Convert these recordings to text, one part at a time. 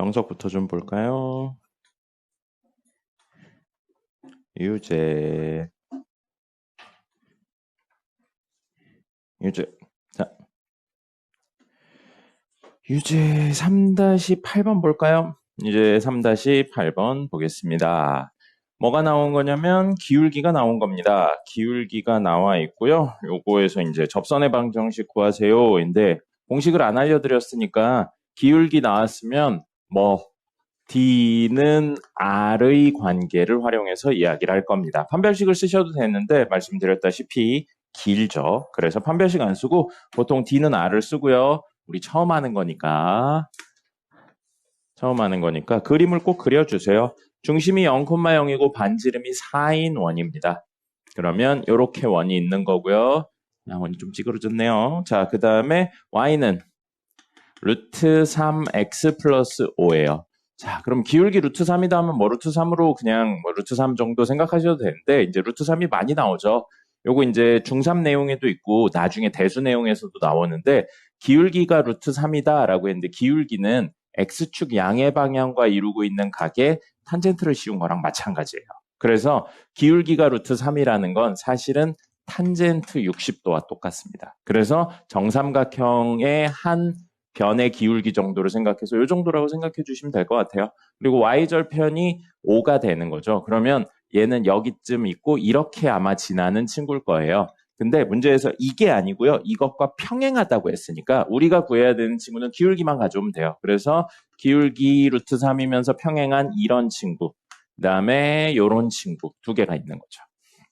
정석부터 좀 볼까요? 유제. 자, 유제 3-8번 볼까요? 이제 3-8번 보겠습니다. 뭐가 나온 거냐면 기울기가 나온 겁니다. 기울기가 나와 있고요. 요거에서 이제 접선의 방정식 구하세요인데 공식을 안 알려드렸으니까 기울기 나왔으면 D는 R의 관계를 활용해서 이야기를 할 겁니다. 판별식을 쓰셔도 되는데 말씀드렸다시피 길죠. 그래서 판별식 안 쓰고 보통 D는 R을 쓰고요. 우리 처음 하는 거니까 그림을 꼭 그려주세요. 중심이 0,0이고 반지름이 4인 원입니다. 그러면 이렇게 원이 있는 거고요. 원이 좀 찌그러졌네요. 자, 그 다음에 Y는 루트 3x 플러스 5예요. 자, 그럼 기울기 루트 3이다 하면 루트 3으로 그냥 루트 3 정도 생각하셔도 되는데 이제 루트 3이 많이 나오죠. 요거 이제 중3 내용에도 있고 나중에 대수 내용에서도 나오는데 기울기가 루트 3이다라고 했는데 기울기는 x축 양의 방향과 이루고 있는 각의 탄젠트를 씌운 거랑 마찬가지예요. 그래서 기울기가 루트 3이라는 건 사실은 탄젠트 60도와 똑같습니다. 그래서 정삼각형의 한 변의 기울기 정도를 생각해서 이 정도라고 생각해 주시면 될 것 같아요. 그리고 y절편이 5가 되는 거죠. 그러면 얘는 여기쯤 있고 이렇게 아마 지나는 친구일 거예요. 근데 문제에서 이게 아니고요. 이것과 평행하다고 했으니까 우리가 구해야 되는 친구는 기울기만 가져오면 돼요. 그래서 기울기 루트 3이면서 평행한 이런 친구, 그 다음에 이런 친구 두 개가 있는 거죠.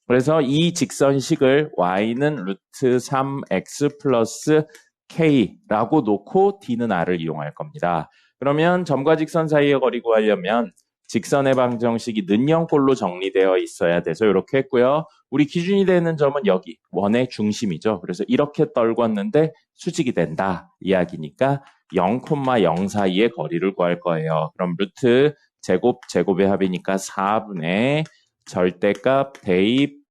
그래서 이 직선식을 y는 루트 3x 플러스 K라고 놓고 D는 R을 이용할 겁니다. 그러면 점과 직선 사이의 거리 구하려면 직선의 방정식이 는형꼴로 정리되어 있어야 돼서 이렇게 했고요. 우리 기준이 되는 점은 여기 원의 중심이죠. 그래서 이렇게 떨궜는데 수직이 된다 이야기니까 0,0 사이의 거리를 구할 거예요. 그럼 루트 제곱의 합이니까 4분의 절대값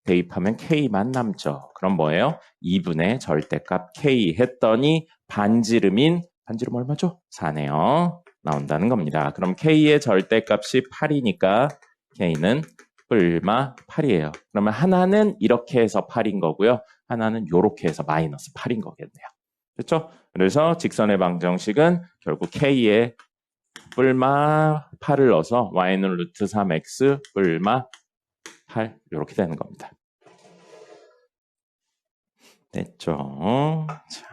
대입하면 K만 남죠. 그럼 뭐예요? 2분의 절대값 K 했더니 반지름 얼마죠? 4네요. 나온다는 겁니다. 그럼 K의 절대값이 8이니까 K는 뿔마 8이에요. 그러면 하나는 이렇게 해서 8인 거고요. 하나는 이렇게 해서 마이너스 8인 거겠네요. 됐죠? 그래서 직선의 방정식은 결국 K의 뿔마 8을 넣어서 Y는 루트 3X 뿔마 8 이렇게 되는 겁니다. 됐죠? 자.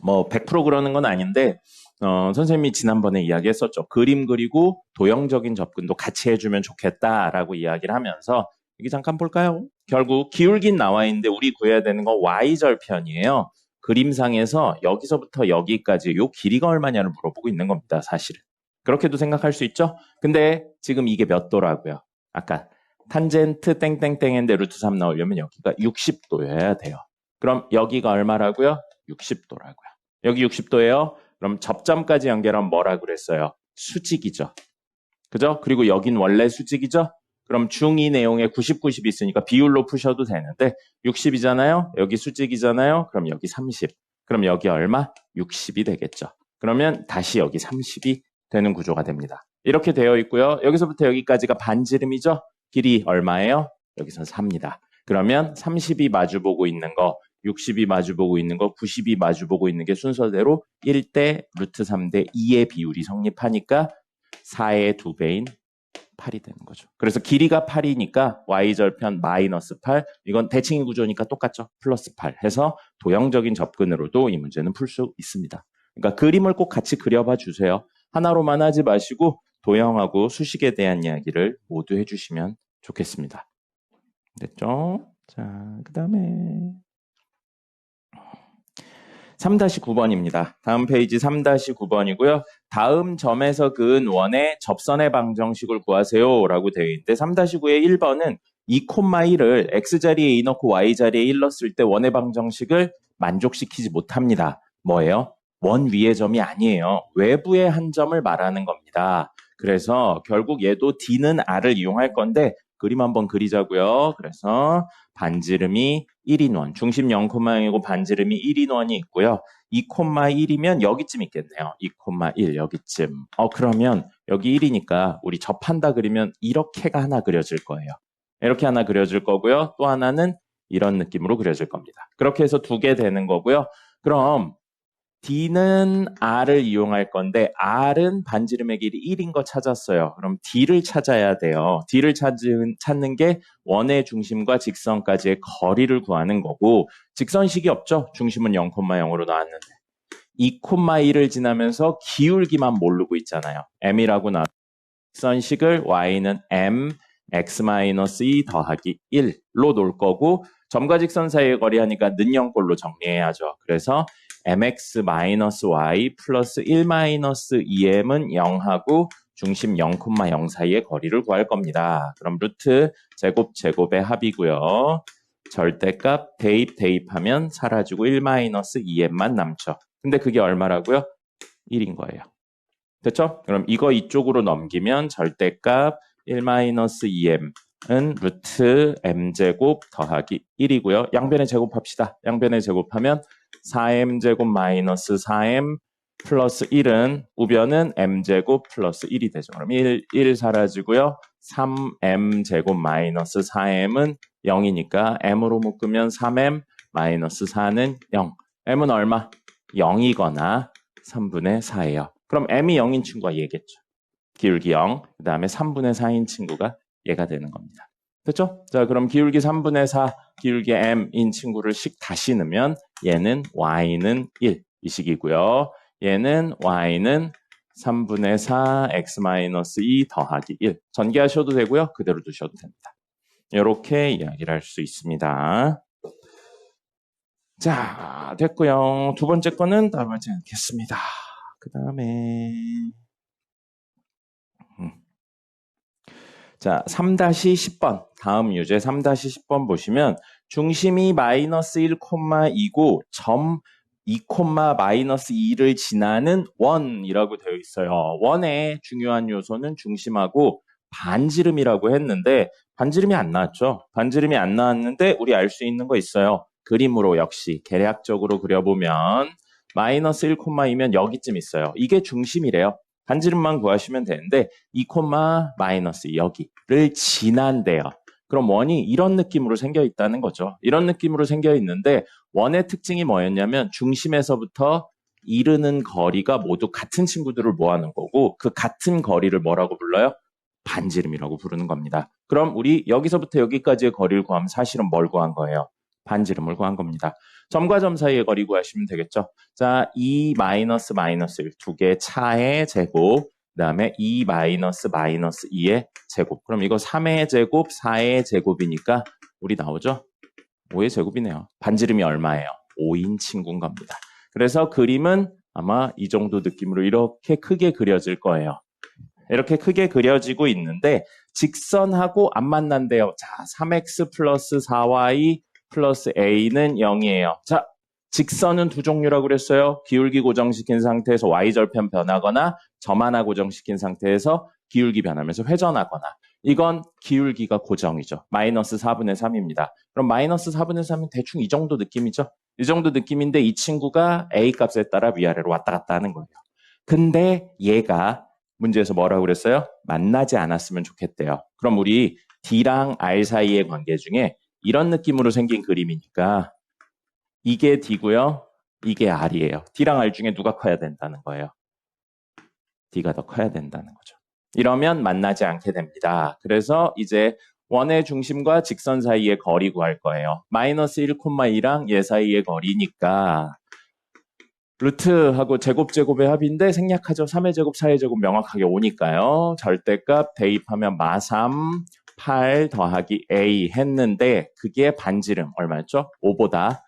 뭐 100% 그러는 건 아닌데 선생님이 지난번에 이야기했었죠. 그림 그리고 도형적인 접근도 같이 해주면 좋겠다라고 이야기를 하면서 여기 잠깐 볼까요? 결국 기울기는 나와 있는데 우리 구해야 되는 건 y절편이에요. 그림상에서 여기서부터 여기까지 요 길이가 얼마냐를 물어보고 있는 겁니다. 사실은. 그렇게도 생각할 수 있죠? 근데 지금 이게 몇 도라고요? 아까 탄젠트 땡땡땡인데 루트 3 나오려면 여기가 60도여야 돼요. 그럼 여기가 얼마라고요? 60도라고요. 여기 60도예요. 그럼 접점까지 연결하면 뭐라 그랬어요? 수직이죠. 그죠? 그리고 여긴 원래 수직이죠? 그럼 중2 내용에 90, 90이 있으니까 비율로 푸셔도 되는데 60이잖아요. 여기 수직이잖아요. 그럼 여기 30. 그럼 여기 얼마? 60이 되겠죠. 그러면 다시 여기 30이 되는 구조가 됩니다. 이렇게 되어 있고요. 여기서부터 여기까지가 반지름이죠. 길이 얼마예요? 여기서는 4입니다. 그러면 30이 마주보고 있는 거 60이 마주보고 있는 거, 90이 마주보고 있는 게 순서대로 1대 루트 3대 2의 비율이 성립하니까 4의 2배인 8이 되는 거죠. 그래서 길이가 8이니까 y절편 마이너스 8, 이건 대칭의 구조니까 똑같죠. 플러스 8 해서 도형적인 접근으로도 이 문제는 풀 수 있습니다. 그러니까 그림을 꼭 같이 그려봐 주세요. 하나로만 하지 마시고 도형하고 수식에 대한 이야기를 모두 해주시면 좋겠습니다. 됐죠? 자, 그 다음에 3-9번입니다. 다음 페이지 3-9번이고요. 다음 점에서 그은 원의 접선의 방정식을 구하세요 라고 되어 있는데 3-9의 1번은 2,1을 x자리에 2 넣고 y자리에 1 넣었을 때 원의 방정식을 만족시키지 못합니다. 뭐예요? 원 위의 점이 아니에요. 외부의 한 점을 말하는 겁니다. 그래서 결국 얘도 D는 R을 이용할 건데 그림 한번 그리자고요. 그래서 반지름이 1인 원, 중심 0,0이고 반지름이 1인 원이 있고요. 2,1이면 여기쯤 있겠네요. 2,1 여기쯤. 그러면 여기 1이니까 우리 접한다 그리면 이렇게가 하나 그려질 거예요. 이렇게 하나 그려질 거고요. 또 하나는 이런 느낌으로 그려질 겁니다. 그렇게 해서 두 개 되는 거고요. 그럼 D는 R을 이용할 건데 R은 반지름의 길이 1인 거 찾았어요. 그럼 D를 찾아야 돼요. D를 찾는 게 원의 중심과 직선까지의 거리를 구하는 거고 직선식이 없죠. 중심은 0,0으로 나왔는데 2,1을 지나면서 기울기만 모르고 있잖아요. M이라고 나왔 직선식을 Y는 M x-2 더하기 1로 놓을 거고 점과 직선 사이의 거리 하니까 는영꼴로 정리해야죠. 그래서 mx-y 플러스 1-2m은 0하고 중심 0,0 사이의 거리를 구할 겁니다. 그럼 루트 제곱의 합이고요. 절대값 대입하면 사라지고 1-2m만 남죠. 근데 그게 얼마라고요? 1인 거예요. 됐죠? 그럼 이거 이쪽으로 넘기면 절대값 1-2m은 루트 m제곱 더하기 1이고요. 양변의 제곱합시다. 양변의 제곱하면 4m제곱 마이너스 4m 플러스 1은 우변은 m제곱 플러스 1이 되죠. 그럼 1 사라지고요. 3m제곱 마이너스 4m은 0이니까 m으로 묶으면 3m 마이너스 4는 0. m은 얼마? 0이거나 3분의 4예요. 그럼 m이 0인 친구가 얘겠죠. 기울기 0, 그 다음에 3분의 4인 친구가 얘가 되는 겁니다. 됐죠? 자, 그럼 기울기 3분의 4, 기울기 m인 친구를 식 다시 넣으면 얘는 y는 1, 이 식이고요. 얘는 y는 3분의 4 x-2 더하기 1. 전개하셔도 되고요. 그대로 두셔도 됩니다. 이렇게 이야기를 할 수 있습니다. 자, 됐고요. 두 번째 거는 따로 하지 않겠습니다. 그 다음에 자, 3-10번 다음 유제 3-10번 보시면 중심이 마이너스 1,2고 점 2,-2를 지나는 원이라고 되어 있어요. 원의 중요한 요소는 중심하고 반지름이라고 했는데 반지름이 안 나왔죠. 반지름이 안 나왔는데 우리 알 수 있는 거 있어요. 그림으로 역시 계략적으로 그려보면 마이너스 1,2면 여기쯤 있어요. 이게 중심이래요. 반지름만 구하시면 되는데 2, 마이너스 여기를 지난대요. 그럼 원이 이런 느낌으로 생겨 있다는 거죠. 이런 느낌으로 생겨 있는데 원의 특징이 뭐였냐면 중심에서부터 이르는 거리가 모두 같은 친구들을 모아놓은 거고 그 같은 거리를 뭐라고 불러요? 반지름이라고 부르는 겁니다. 그럼 우리 여기서부터 여기까지의 거리를 구하면 사실은 뭘 구한 거예요? 반지름을 구한 겁니다. 점과 점 사이의 거리 구하시면 되겠죠. 자, 2-1 두 개의 차의 제곱, 그 다음에 2-2의 제곱. 그럼 이거 3의 제곱, 4의 제곱이니까 우리 나오죠? 5의 제곱이네요. 반지름이 얼마예요? 5인 친구인 겁니다. 그래서 그림은 아마 이 정도 느낌으로 이렇게 크게 그려질 거예요. 이렇게 크게 그려지고 있는데 직선하고 안 만난대요. 자, 3x 플러스 4y 플러스 a는 0이에요. 자, 직선은 두 종류라고 그랬어요. 기울기 고정시킨 상태에서 y절편 변하거나 점 하나 고정시킨 상태에서 기울기 변하면서 회전하거나 이건 기울기가 고정이죠. 마이너스 4분의 3입니다. 그럼 마이너스 4분의 3은 대충 이 정도 느낌이죠. 이 정도 느낌인데 이 친구가 a 값에 따라 위아래로 왔다 갔다 하는 거예요. 근데 얘가 문제에서 뭐라고 그랬어요? 만나지 않았으면 좋겠대요. 그럼 우리 D랑 R 사이의 관계 중에 이런 느낌으로 생긴 그림이니까 이게 D고요. 이게 R이에요. D랑 R 중에 누가 커야 된다는 거예요? D가 더 커야 된다는 거죠. 이러면 만나지 않게 됩니다. 그래서 이제 원의 중심과 직선 사이의 거리 구할 거예요. 마이너스 1,2랑 얘 사이의 거리니까 루트하고 제곱의 합인데 생략하죠. 3의 제곱, 4의 제곱 명확하게 오니까요. 절대값 대입하면 마3, 8 더하기 a 했는데 그게 반지름 얼마였죠? 5보다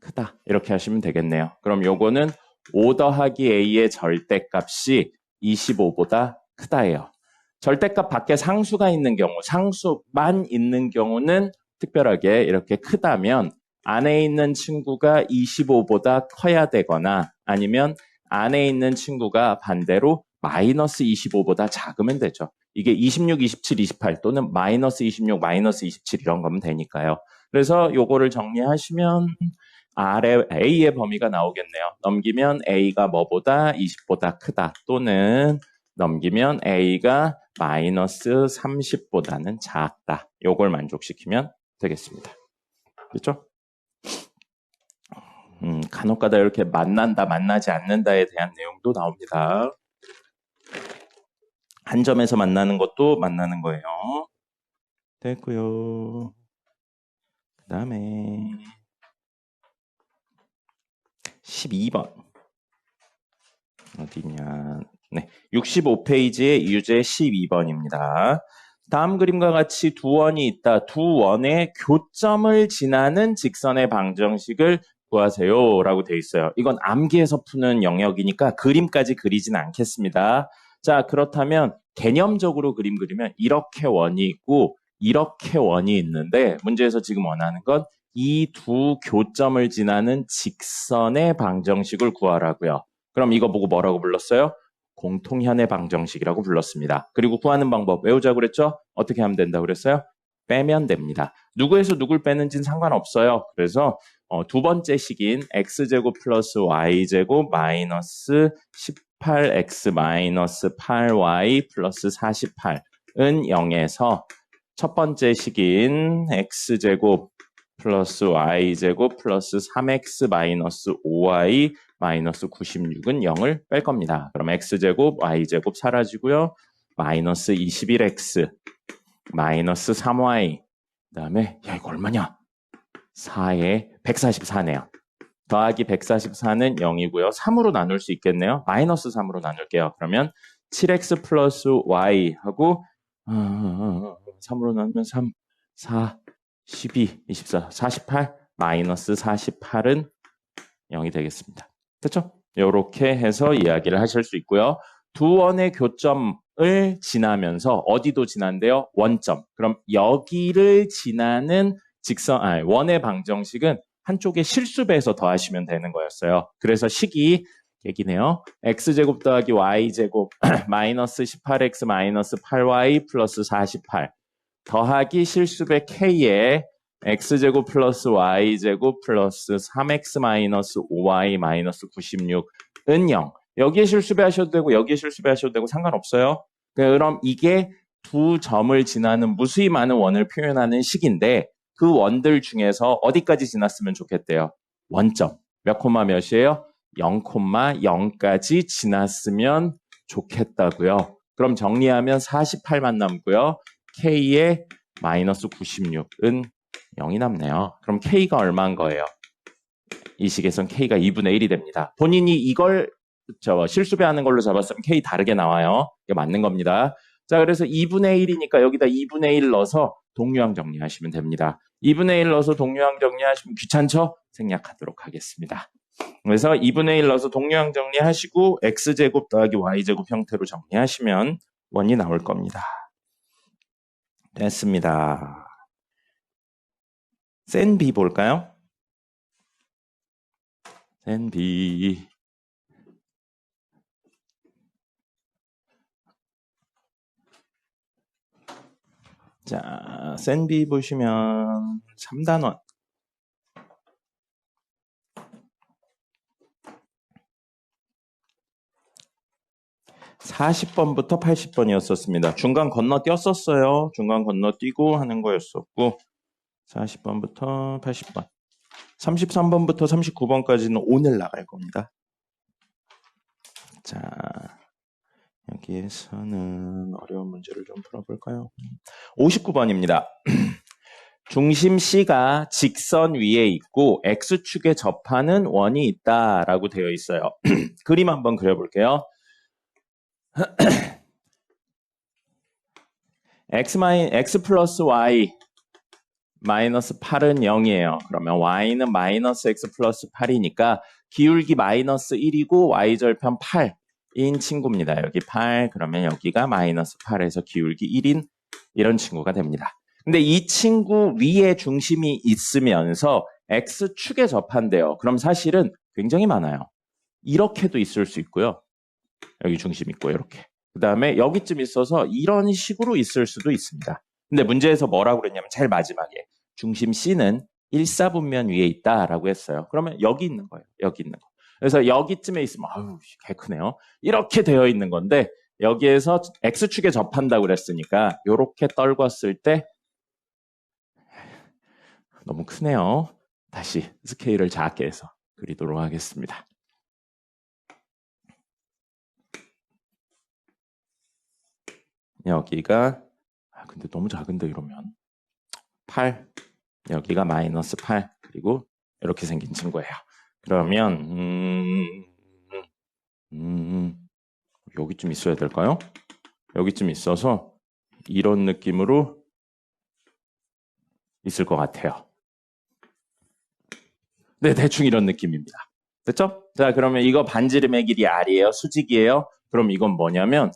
크다. 이렇게 하시면 되겠네요. 그럼 요거는 5 더하기 a의 절대값이 25보다 크다예요. 절대값 밖에 상수가 있는 경우, 상수만 있는 경우는 특별하게 이렇게 크다면 안에 있는 친구가 25보다 커야 되거나 아니면 안에 있는 친구가 반대로 마이너스 25보다 작으면 되죠. 이게 26, 27, 28 또는 마이너스 26, 마이너스 27 이런 거면 되니까요. 그래서 요거를 정리하시면 아래 A의 범위가 나오겠네요. 넘기면 A가 뭐보다 20보다 크다 또는 넘기면 A가 마이너스 30보다는 작다. 요걸 만족시키면 되겠습니다. 그렇죠? 간혹가다 이렇게 만난다, 만나지 않는다에 대한 내용도 나옵니다. 한 점에서 만나는 것도 만나는 거예요. 됐고요. 그 다음에 12번 어디냐? 네, 65페이지의 유제 12번입니다. 다음 그림과 같이 두 원이 있다. 두 원의 교점을 지나는 직선의 방정식을 구하세요 라고 되어 있어요. 이건 암기해서 푸는 영역이니까 그림까지 그리진 않겠습니다. 자, 그렇다면 개념적으로 그림 그리면 이렇게 원이 있고 이렇게 원이 있는데 문제에서 지금 원하는 건 이 두 교점을 지나는 직선의 방정식을 구하라고요. 그럼 이거 보고 뭐라고 불렀어요? 공통현의 방정식이라고 불렀습니다. 그리고 구하는 방법 외우자고 그랬죠? 어떻게 하면 된다고 그랬어요? 빼면 됩니다. 누구에서 누굴 빼는지는 상관없어요. 그래서 두 번째 식인 x제곱 플러스 y제곱 마이너스 18x 마이너스 8y 플러스 48은 0에서 첫 번째 식인 x제곱 플러스 y제곱 플러스 3x 마이너스 5y 마이너스 96은 0을 뺄 겁니다. 그럼 x제곱 y제곱 사라지고요. 마이너스 21x 마이너스 3y 그 다음에 야 이거 얼마냐? 4에 144네요. 더하기 144는 0이고요. 3으로 나눌 수 있겠네요. 마이너스 3으로 나눌게요. 그러면 7x 플러스 y 하고 3으로 나누면 3, 4, 12, 24, 48 마이너스 48은 0이 되겠습니다. 그렇죠? 이렇게 해서 이야기를 하실 수 있고요. 두 원의 교점을 지나면서 어디도 지난대요? 원점. 그럼 여기를 지나는 원의 방정식은 한쪽에 실수배해서 더하시면 되는 거였어요. 그래서 식이 얘기네요. x제곱 더하기 y제곱 마이너스 18x 마이너스 8y 플러스 48 더하기 실수배 k에 x제곱 플러스 y제곱 플러스 3x 마이너스 5y 마이너스 96은 0. 여기에 실수배 하셔도 되고 여기에 실수배 하셔도 되고 상관없어요. 그럼 이게 두 점을 지나는 무수히 많은 원을 표현하는 식인데 그 원들 중에서 어디까지 지났으면 좋겠대요? 원점. 몇 콤마 몇이에요? 0,0까지 지났으면 좋겠다고요. 그럼 정리하면 48만 남고요. k에 마이너스 96은 0이 남네요. 그럼 k가 얼마인 거예요? 이 식에선 k가 2분의 1이 됩니다. 본인이 이걸 실수배하는 걸로 잡았으면 k 다르게 나와요. 이게 맞는 겁니다. 자, 그래서 2분의 1이니까 여기다 2분의 1 넣어서 동류항 정리하시면 됩니다. 2분의 1 넣어서 동류항 정리하시면 귀찮죠? 생략하도록 하겠습니다. 그래서 2분의 1 넣어서 동류항 정리하시고 x제곱 더하기 y제곱 형태로 정리하시면 원이 나올 겁니다. 됐습니다. 센 B 볼까요? 센 B. 자, 센 B 보시면 3단원. (40번부터) (80번이었었습니다) 중간 건너뛰었었어요. 중간 건너뛰고 하는 거였었고 40번부터 80번 33번부터 39번까지는 오늘 나갈 겁니다. 자, 여기에서는 어려운 문제를 좀 풀어볼까요? 59번입니다. 중심 C가 직선 위에 있고 X축에 접하는 원이 있다라고 되어 있어요. 그림 한번 그려볼게요. x 플러스 y 마이너스 8은 0이에요. 그러면 y는 마이너스 x 플러스 8이니까 기울기 마이너스 1이고 y절편 8인 친구입니다. 여기 8 그러면 여기가 마이너스 8에서 기울기 1인 이런 친구가 됩니다. 근데 이 친구 위에 중심이 있으면서 x축에 접한대요. 그럼 사실은 굉장히 많아요. 이렇게도 있을 수 있고요. 여기 중심 있고 이렇게. 그 다음에 여기쯤 있어서 이런 식으로 있을 수도 있습니다. 근데 문제에서 뭐라고 그랬냐면 제일 마지막에 중심 C는 1사분면 위에 있다라고 했어요. 그러면 여기 있는 거예요. 여기 있는 거. 그래서 여기쯤에 있으면 아유 개 크네요. 이렇게 되어 있는 건데 여기에서 X축에 접한다고 그랬으니까 이렇게 떨궜을 때 너무 크네요. 다시 스케일을 작게 해서 그리도록 하겠습니다. 여기가 근데 너무 작은데 이러면 8 여기가 마이너스 8 그리고 이렇게 생긴 친구예요. 그러면 여기쯤 있어야 될까요? 여기쯤 있어서 이런 느낌으로 있을 것 같아요. 네, 대충 이런 느낌입니다. 됐죠? 자, 그러면 이거 반지름의 길이 R이에요? 수직이에요? 그럼 이건 뭐냐면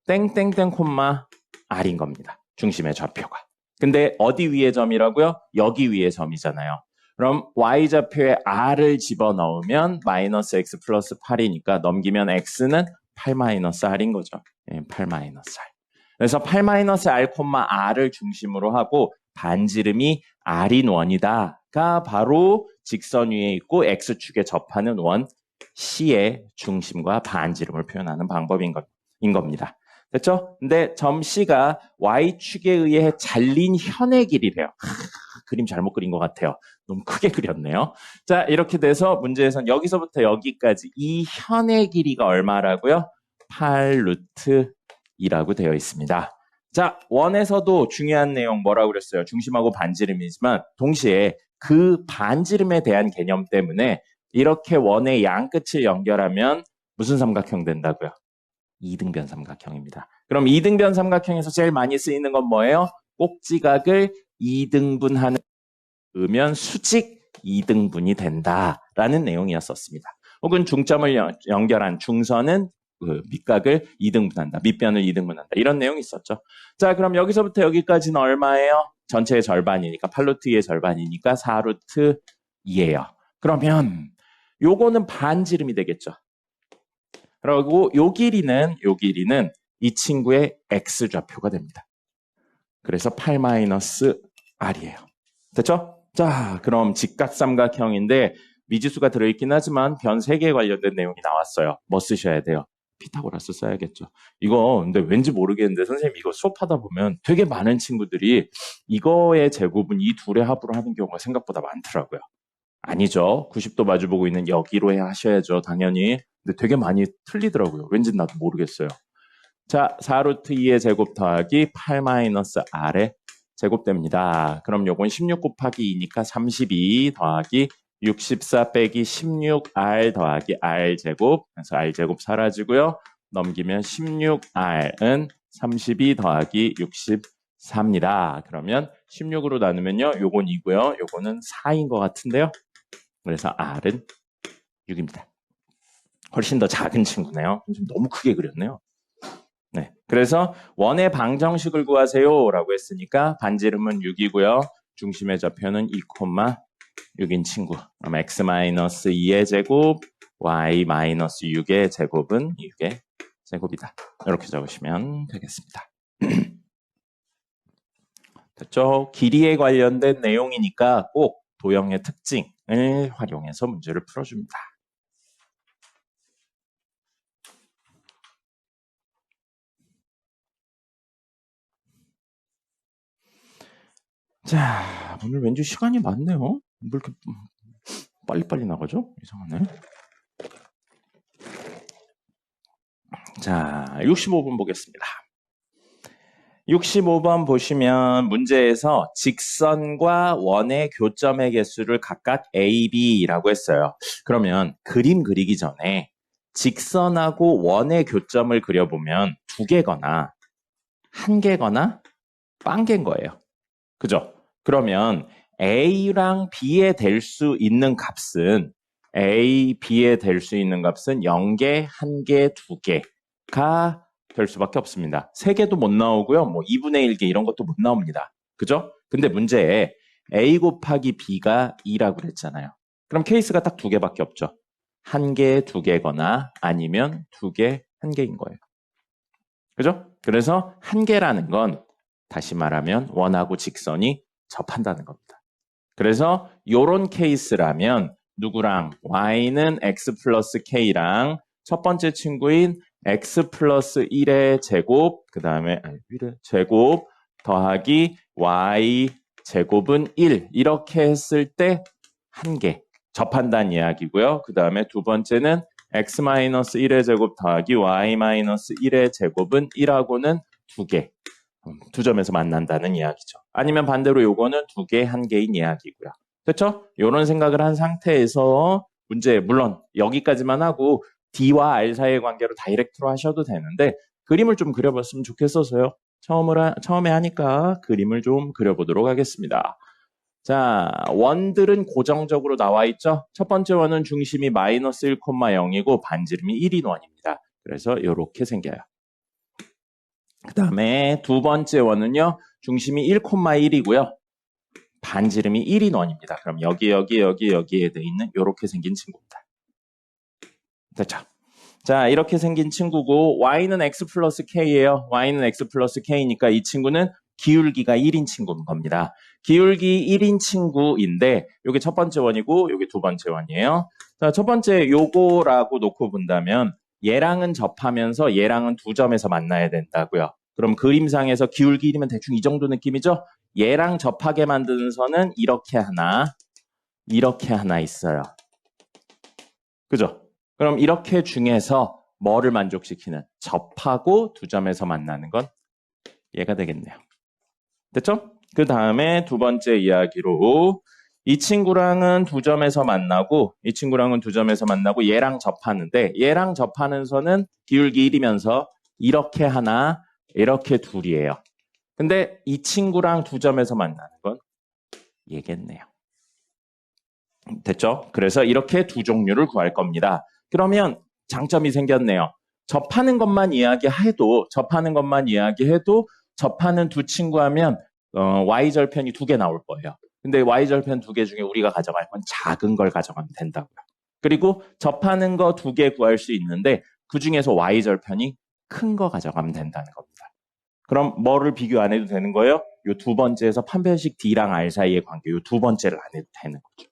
땡땡땡 콤마 R인 겁니다. 중심의 좌표가. 근데 어디 위의 점이라고요? 여기 위의 점이잖아요. 그럼 Y좌표에 R을 집어넣으면 마이너스 X 플러스 8이니까 넘기면 X는 8 마이너스 R인 거죠. 8 마이너스 R. 그래서 8 마이너스 R 콤마 R을 중심으로 하고 반지름이 R인 원이다가 바로 직선 위에 있고 X축에 접하는 원 C의 중심과 반지름을 표현하는 방법인 겁니다. 됐죠? 근데 점 C가 Y축에 의해 잘린 현의 길이래요. 그림 잘못 그린 것 같아요. 너무 크게 그렸네요. 자, 이렇게 돼서 문제에서는 여기서부터 여기까지 이 현의 길이가 얼마라고요? 8 루트 2라고 되어 있습니다. 자, 원에서도 중요한 내용 뭐라고 그랬어요? 중심하고 반지름이지만 동시에 그 반지름에 대한 개념 때문에 이렇게 원의 양 끝을 연결하면 무슨 삼각형 된다고요? 이등변 삼각형입니다. 그럼 이등변 삼각형에서 제일 많이 쓰이는 건 뭐예요? 꼭지각을 2등분하는 으면 수직 2등분이 된다라는 내용이었었습니다. 혹은 중점을 연결한 중선은 그 밑각을 2등분한다. 밑변을 2등분한다. 이런 내용이 있었죠. 자, 그럼 여기서부터 여기까지는 얼마예요? 전체의 절반이니까 8루트 2의 절반이니까 4루트 2예요. 그러면 요거는 반지름이 되겠죠. 그리고 요 길이는 이 친구의 X좌표가 됩니다. 그래서 8 마이너스 R이에요. 됐죠? 자, 그럼 직각삼각형인데 미지수가 들어있긴 하지만 변 3개에 관련된 내용이 나왔어요. 뭐 쓰셔야 돼요? 피타고라스 써야겠죠. 이거 근데 왠지 모르겠는데 선생님 이거 수업하다 보면 되게 많은 친구들이 이거의 제곱은 이 둘의 합으로 하는 경우가 생각보다 많더라고요. 아니죠. 90도 마주보고 있는 여기로 하셔야죠. 당연히. 근데 되게 많이 틀리더라고요. 왠지 나도 모르겠어요. 자, 4루트 2의 제곱 더하기 8 마이너스 R의 제곱됩니다. 그럼 요건 16 곱하기 2니까 32 더하기 64 빼기 16R 더하기 R제곱. 그래서 R제곱 사라지고요. 넘기면 16R은 32 더하기 64입니다. 그러면 16으로 나누면요. 요건 2고요. 요거는 4인 것 같은데요. 그래서 R은 6입니다. 훨씬 더 작은 친구네요. 너무 크게 그렸네요. 네, 그래서 원의 방정식을 구하세요 라고 했으니까 반지름은 6이고요. 중심의 좌표는 2,6인 친구. 그럼 x-2의 제곱, y-6의 제곱은 6의 제곱이다. 이렇게 적으시면 되겠습니다. 됐죠? 길이에 관련된 내용이니까 꼭 도형의 특징을 활용해서 문제를 풀어줍니다. 자, 오늘 왠지 시간이 많네요. 왜 이렇게 빨리빨리 나가죠? 이상하네. 자, 65번 보겠습니다. 65번 보시면 문제에서 직선과 원의 교점의 개수를 각각 A, B라고 했어요. 그러면 그림 그리기 전에 직선하고 원의 교점을 그려보면 2개거나 1개거나 빵개인 거예요. 그죠? 그러면 A랑 B에 될 수 있는 값은 A, B에 될 수 있는 값은 0개, 1개, 2개가 될 수밖에 없습니다. 3개도 못 나오고요. 뭐 2분의 1개 이런 것도 못 나옵니다. 그죠? 근데 문제에 A 곱하기 B가 2라고 그랬잖아요. 그럼 케이스가 딱 2개밖에 없죠. 1개, 2개거나 아니면 2개, 한 개인 거예요. 그죠? 그래서 한 개라는 건 다시 말하면 원하고 직선이 접한다는 겁니다. 그래서 이런 케이스라면 누구랑 y는 x 플러스 k랑 첫 번째 친구인 x 플러스 1의 제곱 그 다음에 제곱 더하기 y 제곱은 1 이렇게 했을 때 한 개 접한다는 이야기고요. 그 다음에 두 번째는 x-1의 제곱 더하기 y-1의 제곱은 1하고는 두 개. 두 점에서 만난다는 이야기죠. 아니면 반대로 요거는 두 개, 한 개인 이야기고요. 그렇죠? 이런 생각을 한 상태에서 문제 물론 여기까지만 하고 D와 R 사이의 관계로 다이렉트로 하셔도 되는데 그림을 좀 그려봤으면 좋겠어서요. 처음에 하니까 그림을 좀 그려보도록 하겠습니다. 자, 원들은 고정적으로 나와 있죠? 첫 번째 원은 중심이 마이너스 1,0이고 반지름이 1인 원입니다. 그래서 이렇게 생겨요. 그 다음에 두 번째 원은요, 중심이 1,1이고요. 반지름이 1인 원입니다. 그럼 여기에 돼 있는 이렇게 생긴 친구입니다. 됐죠? 자, 이렇게 생긴 친구고 y는 x 플러스 k예요. y는 x 플러스 k니까 이 친구는 기울기가 1인 친구인 겁니다. 기울기 1인 친구인데 이게 첫 번째 원이고 이게 두 번째 원이에요. 자, 첫 번째 요거라고 놓고 본다면 얘랑은 접하면서 얘랑은 두 점에서 만나야 된다고요. 그럼 그림상에서 기울기 1이면 대충 이 정도 느낌이죠? 얘랑 접하게 만드는 선은 이렇게 하나 있어요. 그죠? 그럼 이렇게 중에서 뭐를 만족시키는? 접하고 두 점에서 만나는 건 얘가 되겠네요. 됐죠? 그 다음에 두 번째 이야기로 이 친구랑은 두 점에서 만나고 이 친구랑은 두 점에서 만나고 얘랑 접하는데 얘랑 접하는 선은 기울기 1이면서 이렇게 하나 이렇게 둘이에요. 근데 이 친구랑 두 점에서 만나는 건 얘겠네요. 됐죠? 그래서 이렇게 두 종류를 구할 겁니다. 그러면 장점이 생겼네요. 접하는 것만 이야기해도 접하는 두 친구 하면 y절편이 두 개 나올 거예요. 근데 y절편 두 개 중에 우리가 가져갈 건 작은 걸 가져가면 된다고요. 그리고 접하는 거 두 개 구할 수 있는데 그 중에서 y절편이 큰 거 가져가면 된다는 겁니다. 그럼 뭐를 비교 안 해도 되는 거예요? 이 두 번째에서 판별식 D랑 R 사이의 관계, 이 두 번째를 안 해도 되는 거죠.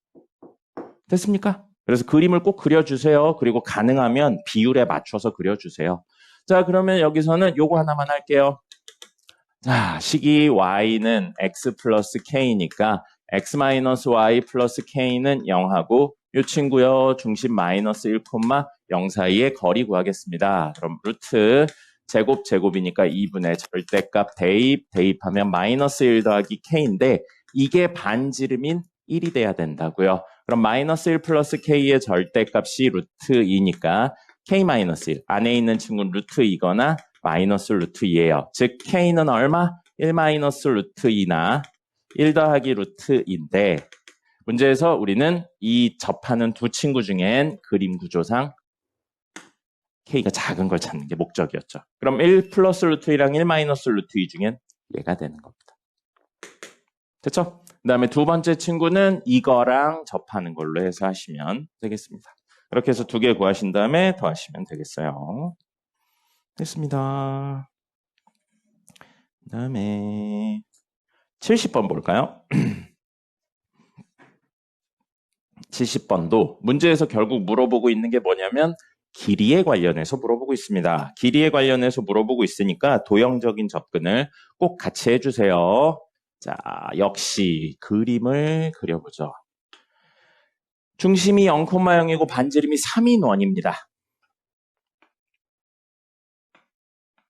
됐습니까? 그래서 그림을 꼭 그려주세요. 그리고 가능하면 비율에 맞춰서 그려주세요. 자, 그러면 여기서는 요거 하나만 할게요. 자, 식이 y는 x 플러스 k니까 x 마이너스 y 플러스 k는 0하고 이 친구요 중심 마이너스 1,0 사이의 거리 구하겠습니다. 그럼 루트 제곱이니까 2분의 절대값 대입하면 마이너스 1 더하기 k인데 이게 반지름인 1이 돼야 된다고요. 그럼 마이너스 1 플러스 k의 절대값이 루트 2니까 k 마이너스 1 안에 있는 친구는 루트 2거나 마이너스 루트 2예요. 즉 k는 얼마? 1 마이너스 루트 2나 1 더하기 루트 2인데 문제에서 우리는 이 접하는 두 친구 중엔 그림 구조상 k가 작은 걸 찾는 게 목적이었죠. 그럼 1 플러스 루트 2랑 1 마이너스 루트 2 중엔 얘가 되는 겁니다. 됐죠? 그 다음에 두 번째 친구는 이거랑 접하는 걸로 해서 하시면 되겠습니다. 그렇게 해서 두 개 구하신 다음에 더하시면 되겠어요. 됐습니다. 그 다음에 70번 볼까요? 70번도 문제에서 결국 물어보고 있는 게 뭐냐면 길이에 관련해서 물어보고 있습니다. 길이에 관련해서 물어보고 있으니까 도형적인 접근을 꼭 같이 해주세요. 자, 역시 그림을 그려보죠. 중심이 0,0이고 반지름이 3인 원입니다.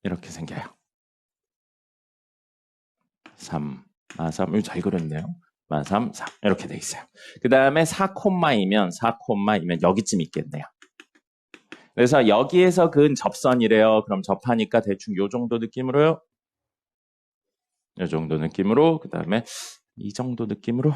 이렇게 생겨요. 3, 3, 이거 잘 그렸네요. 3, 3 이렇게 돼 있어요. 그 다음에 4,2면 여기쯤 있겠네요. 그래서 여기에서 그은 접선이래요. 그럼 접하니까 대충 요 정도 느낌으로요. 요 정도 느낌으로 그 다음에 이 정도 느낌으로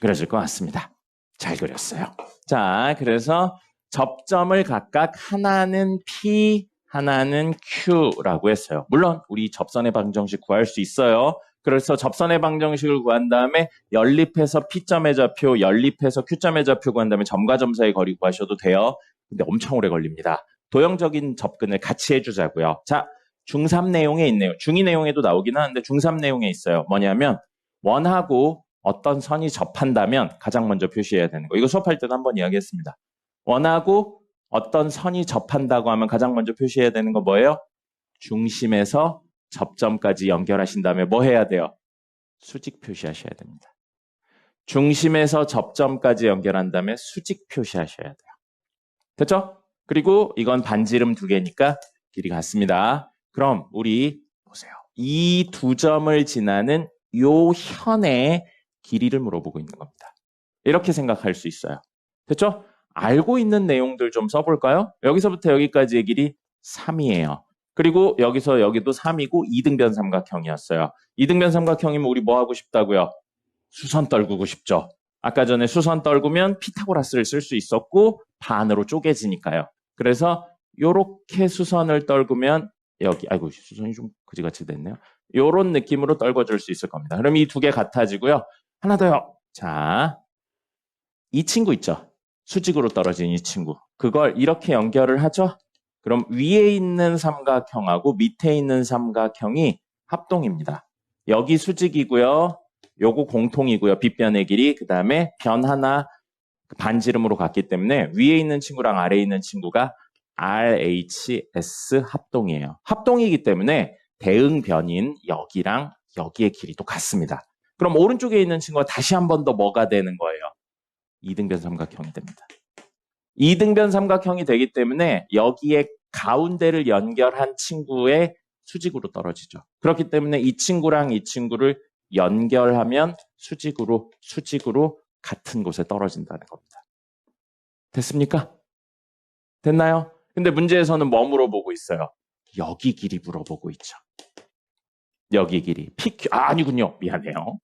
그려질 것 같습니다. 잘 그렸어요. 자, 그래서 접점을 각각 하나는 P, 하나는 Q라고 했어요. 물론 우리 접선의 방정식 구할 수 있어요. 그래서 접선의 방정식을 구한 다음에 연립해서 P점의 좌표, 연립해서 Q점의 좌표 구한 다음에 점과 점 사이의 거리 구하셔도 돼요. 근데 엄청 오래 걸립니다. 도형적인 접근을 같이 해주자고요. 자, 중3 내용에 있네요. 중2 내용에도 나오긴 하는데 중3 내용에 있어요. 뭐냐면 원하고 어떤 선이 접한다면 가장 먼저 표시해야 되는 거. 이거 수업할 때도 한번 이야기했습니다. 원하고 어떤 선이 접한다고 하면 가장 먼저 표시해야 되는 거 뭐예요? 중심에서 접점까지 연결하신 다음에 뭐 해야 돼요? 수직 표시하셔야 됩니다. 중심에서 접점까지 연결한 다음에 수직 표시하셔야 돼요. 됐죠? 그리고 이건 반지름 2개니까 길이 같습니다. 그럼 우리 보세요. 이 2점을 지나는 요 현의 길이를 물어보고 있는 겁니다. 이렇게 생각할 수 있어요. 됐죠? 알고 있는 내용들 좀 써볼까요? 여기서부터 여기까지의 길이 3이에요. 그리고 여기서 여기도 3이고 이등변 삼각형이었어요. 이등변 삼각형이면 우리 뭐 하고 싶다고요? 수선 떨구고 싶죠. 아까 전에 수선 떨구면 피타고라스를 쓸 수 있었고 반으로 쪼개지니까요. 그래서 요렇게 수선을 떨구면 여기, 아이고 수선이 좀 그지같이 됐네요. 요런 느낌으로 떨궈줄 수 있을 겁니다. 그럼 이 2개 같아지고요. 하나 더요. 자, 이 친구 있죠. 수직으로 떨어진 이 친구. 그걸 이렇게 연결을 하죠. 그럼 위에 있는 삼각형하고 밑에 있는 삼각형이 합동입니다. 여기 수직이고요. 요거 공통이고요. 빗변의 길이. 그 다음에 변 하나 반지름으로 갔기 때문에 위에 있는 친구랑 아래에 있는 친구가 RHS 합동이에요. 합동이기 때문에 대응변인 여기랑 여기의 길이도 같습니다. 그럼 오른쪽에 있는 친구가 다시 한 번 더 뭐가 되는 거예요? 이등변 삼각형이 됩니다. 이등변 삼각형이 되기 때문에 여기에 가운데를 연결한 친구의 수직으로 떨어지죠. 그렇기 때문에 이 친구랑 이 친구를 연결하면 수직으로 같은 곳에 떨어진다는 겁니다. 됐습니까? 됐나요? 근데 문제에서는 뭐 물어보고 있어요? 여기 길이 물어보고 있죠. 여기 길이. PQ, 아니군요. 미안해요.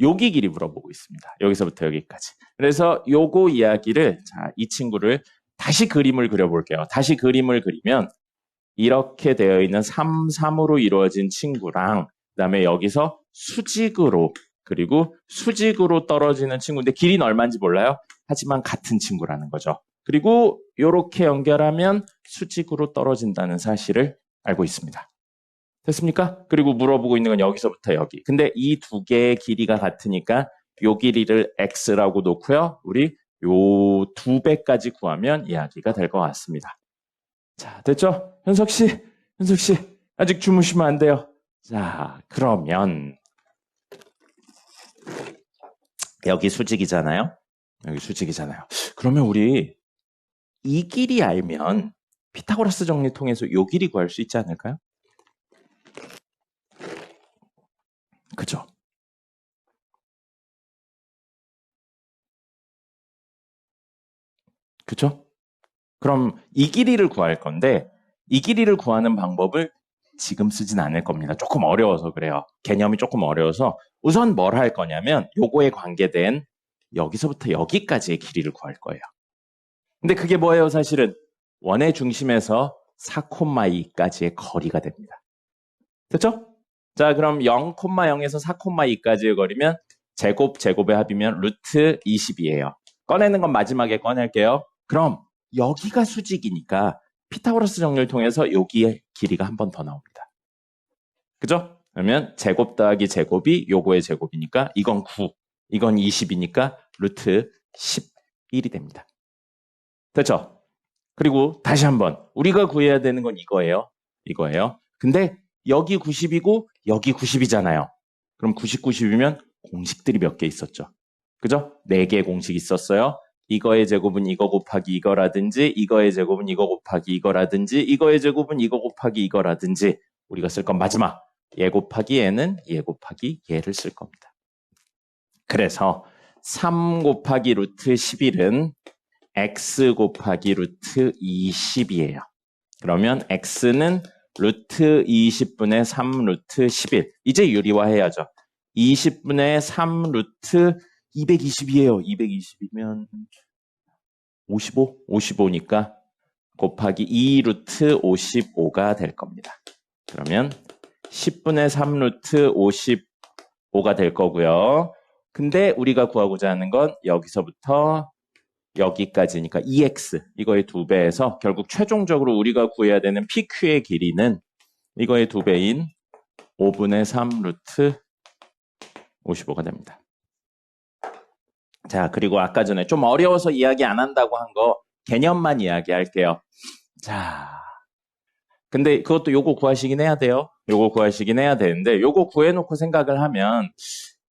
여기 길이 물어보고 있습니다. 여기서부터 여기까지. 그래서 요거 이야기를, 자, 이 친구를 다시 그림을 그려볼게요. 다시 그림을 그리면 이렇게 되어 있는 3, 3으로 이루어진 친구랑 그다음에 여기서 수직으로 그리고 수직으로 떨어지는 친구인데 길이는 얼마인지 몰라요. 하지만 같은 친구라는 거죠. 그리고 이렇게 연결하면 수직으로 떨어진다는 사실을 알고 있습니다. 됐습니까? 그리고 물어보고 있는 건 여기서부터 여기. 근데 이 2개의 길이가 같으니까 요 길이를 x라고 놓고요. 우리 요 2배까지 구하면 이야기가 될 것 같습니다. 자, 됐죠? 현석 씨, 아직 주무시면 안 돼요. 자, 그러면 여기 수직이잖아요. 그러면 우리 이 길이 알면 피타고라스 정리 통해서 요 길이 구할 수 있지 않을까요? 그죠? 그죠? 그럼 이 길이를 구할 건데 이 길이를 구하는 방법을 지금 쓰진 않을 겁니다. 조금 어려워서 그래요. 개념이 조금 어려워서 우선 뭘 할 거냐면 요거에 관계된 여기서부터 여기까지의 길이를 구할 거예요. 근데 그게 뭐예요? 사실은 원의 중심에서 4,2까지의 거리가 됩니다. 됐죠? 자, 그럼 0,0에서 4,2까지의 거리면 제곱의 합이면 루트 20이에요. 꺼내는 건 마지막에 꺼낼게요. 그럼 여기가 수직이니까 피타고라스 정리를 통해서 여기의 길이가 한 번 더 나옵니다. 그죠? 그러면 제곱 더하기 제곱이 요거의 제곱이니까 이건 9, 이건 20이니까 루트 11이 됩니다. 됐죠? 그리고 다시 한번 우리가 구해야 되는 건 이거예요. 근데 여기 90이고 여기 90이잖아요. 그럼 90, 90이면 공식들이 몇 개 있었죠? 그죠? 4개의 공식이 있었어요. 이거의 제곱은 이거 곱하기 이거라든지 이거의 제곱은 이거 곱하기 이거라든지 이거의 제곱은 이거 곱하기 이거라든지 우리가 쓸 건 마지막 얘 곱하기 얘는 얘 곱하기 얘를 쓸 겁니다. 그래서 3 곱하기 루트 11은 x 곱하기 루트 20이에요. 그러면 x는 루트 20분의 3 루트 11. 이제 유리화해야죠. 20분의 3 루트 220이에요. 220이면 55? 55니까 곱하기 2 루트 55가 될 겁니다. 그러면 10분의 3 루트 55가 될 거고요. 근데 우리가 구하고자 하는 건 여기서부터 여기까지니까 2x 이거의 2배에서 결국 최종적으로 우리가 구해야 되는 PQ의 길이는 이거의 2배인 5분의 3 루트 55가 됩니다. 자, 그리고 아까 전에 좀 어려워서 이야기 안 한다고 한 거 개념만 이야기할게요. 자, 근데 그것도 요거 구하시긴 해야 돼요. 요거 구하시긴 해야 되는데 요거 구해놓고 생각을 하면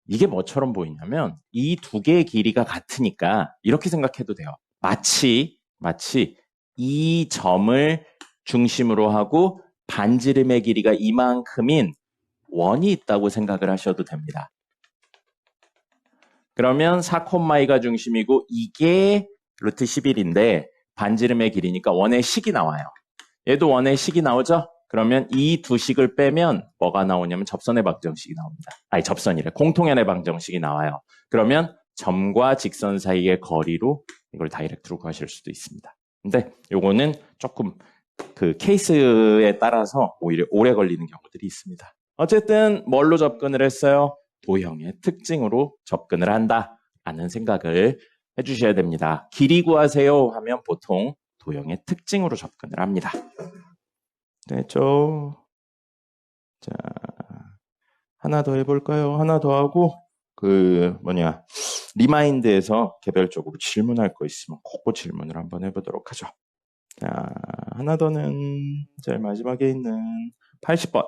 이게 뭐처럼 보이냐면 이 두 개의 길이가 같으니까 이렇게 생각해도 돼요. 마치 이 점을 중심으로 하고 반지름의 길이가 이만큼인 원이 있다고 생각을 하셔도 됩니다. 그러면 4,2가 중심이고 이게 루트 11인데 반지름의 길이니까 원의 식이 나와요. 얘도 원의 식이 나오죠? 그러면 이 두 식을 빼면 뭐가 나오냐면 접선의 방정식이 나옵니다. 아니 접선이래. 공통연의 방정식이 나와요. 그러면 점과 직선 사이의 거리로 이걸 다이렉트로 구하실 수도 있습니다. 근데 요거는 조금 그 케이스에 따라서 오히려 오래 걸리는 경우들이 있습니다. 어쨌든 뭘로 접근을 했어요? 도형의 특징으로 접근을 한다라는 생각을 해주셔야 됩니다. 길이 구하세요 하면 보통 도형의 특징으로 접근을 합니다. 됐죠? 자, 하나 더 해볼까요? 하나 더 하고 리마인드에서 개별적으로 질문할 거 있으면 그거 질문을 한번 해보도록 하죠. 자, 하나 더는 제일 마지막에 있는 80번.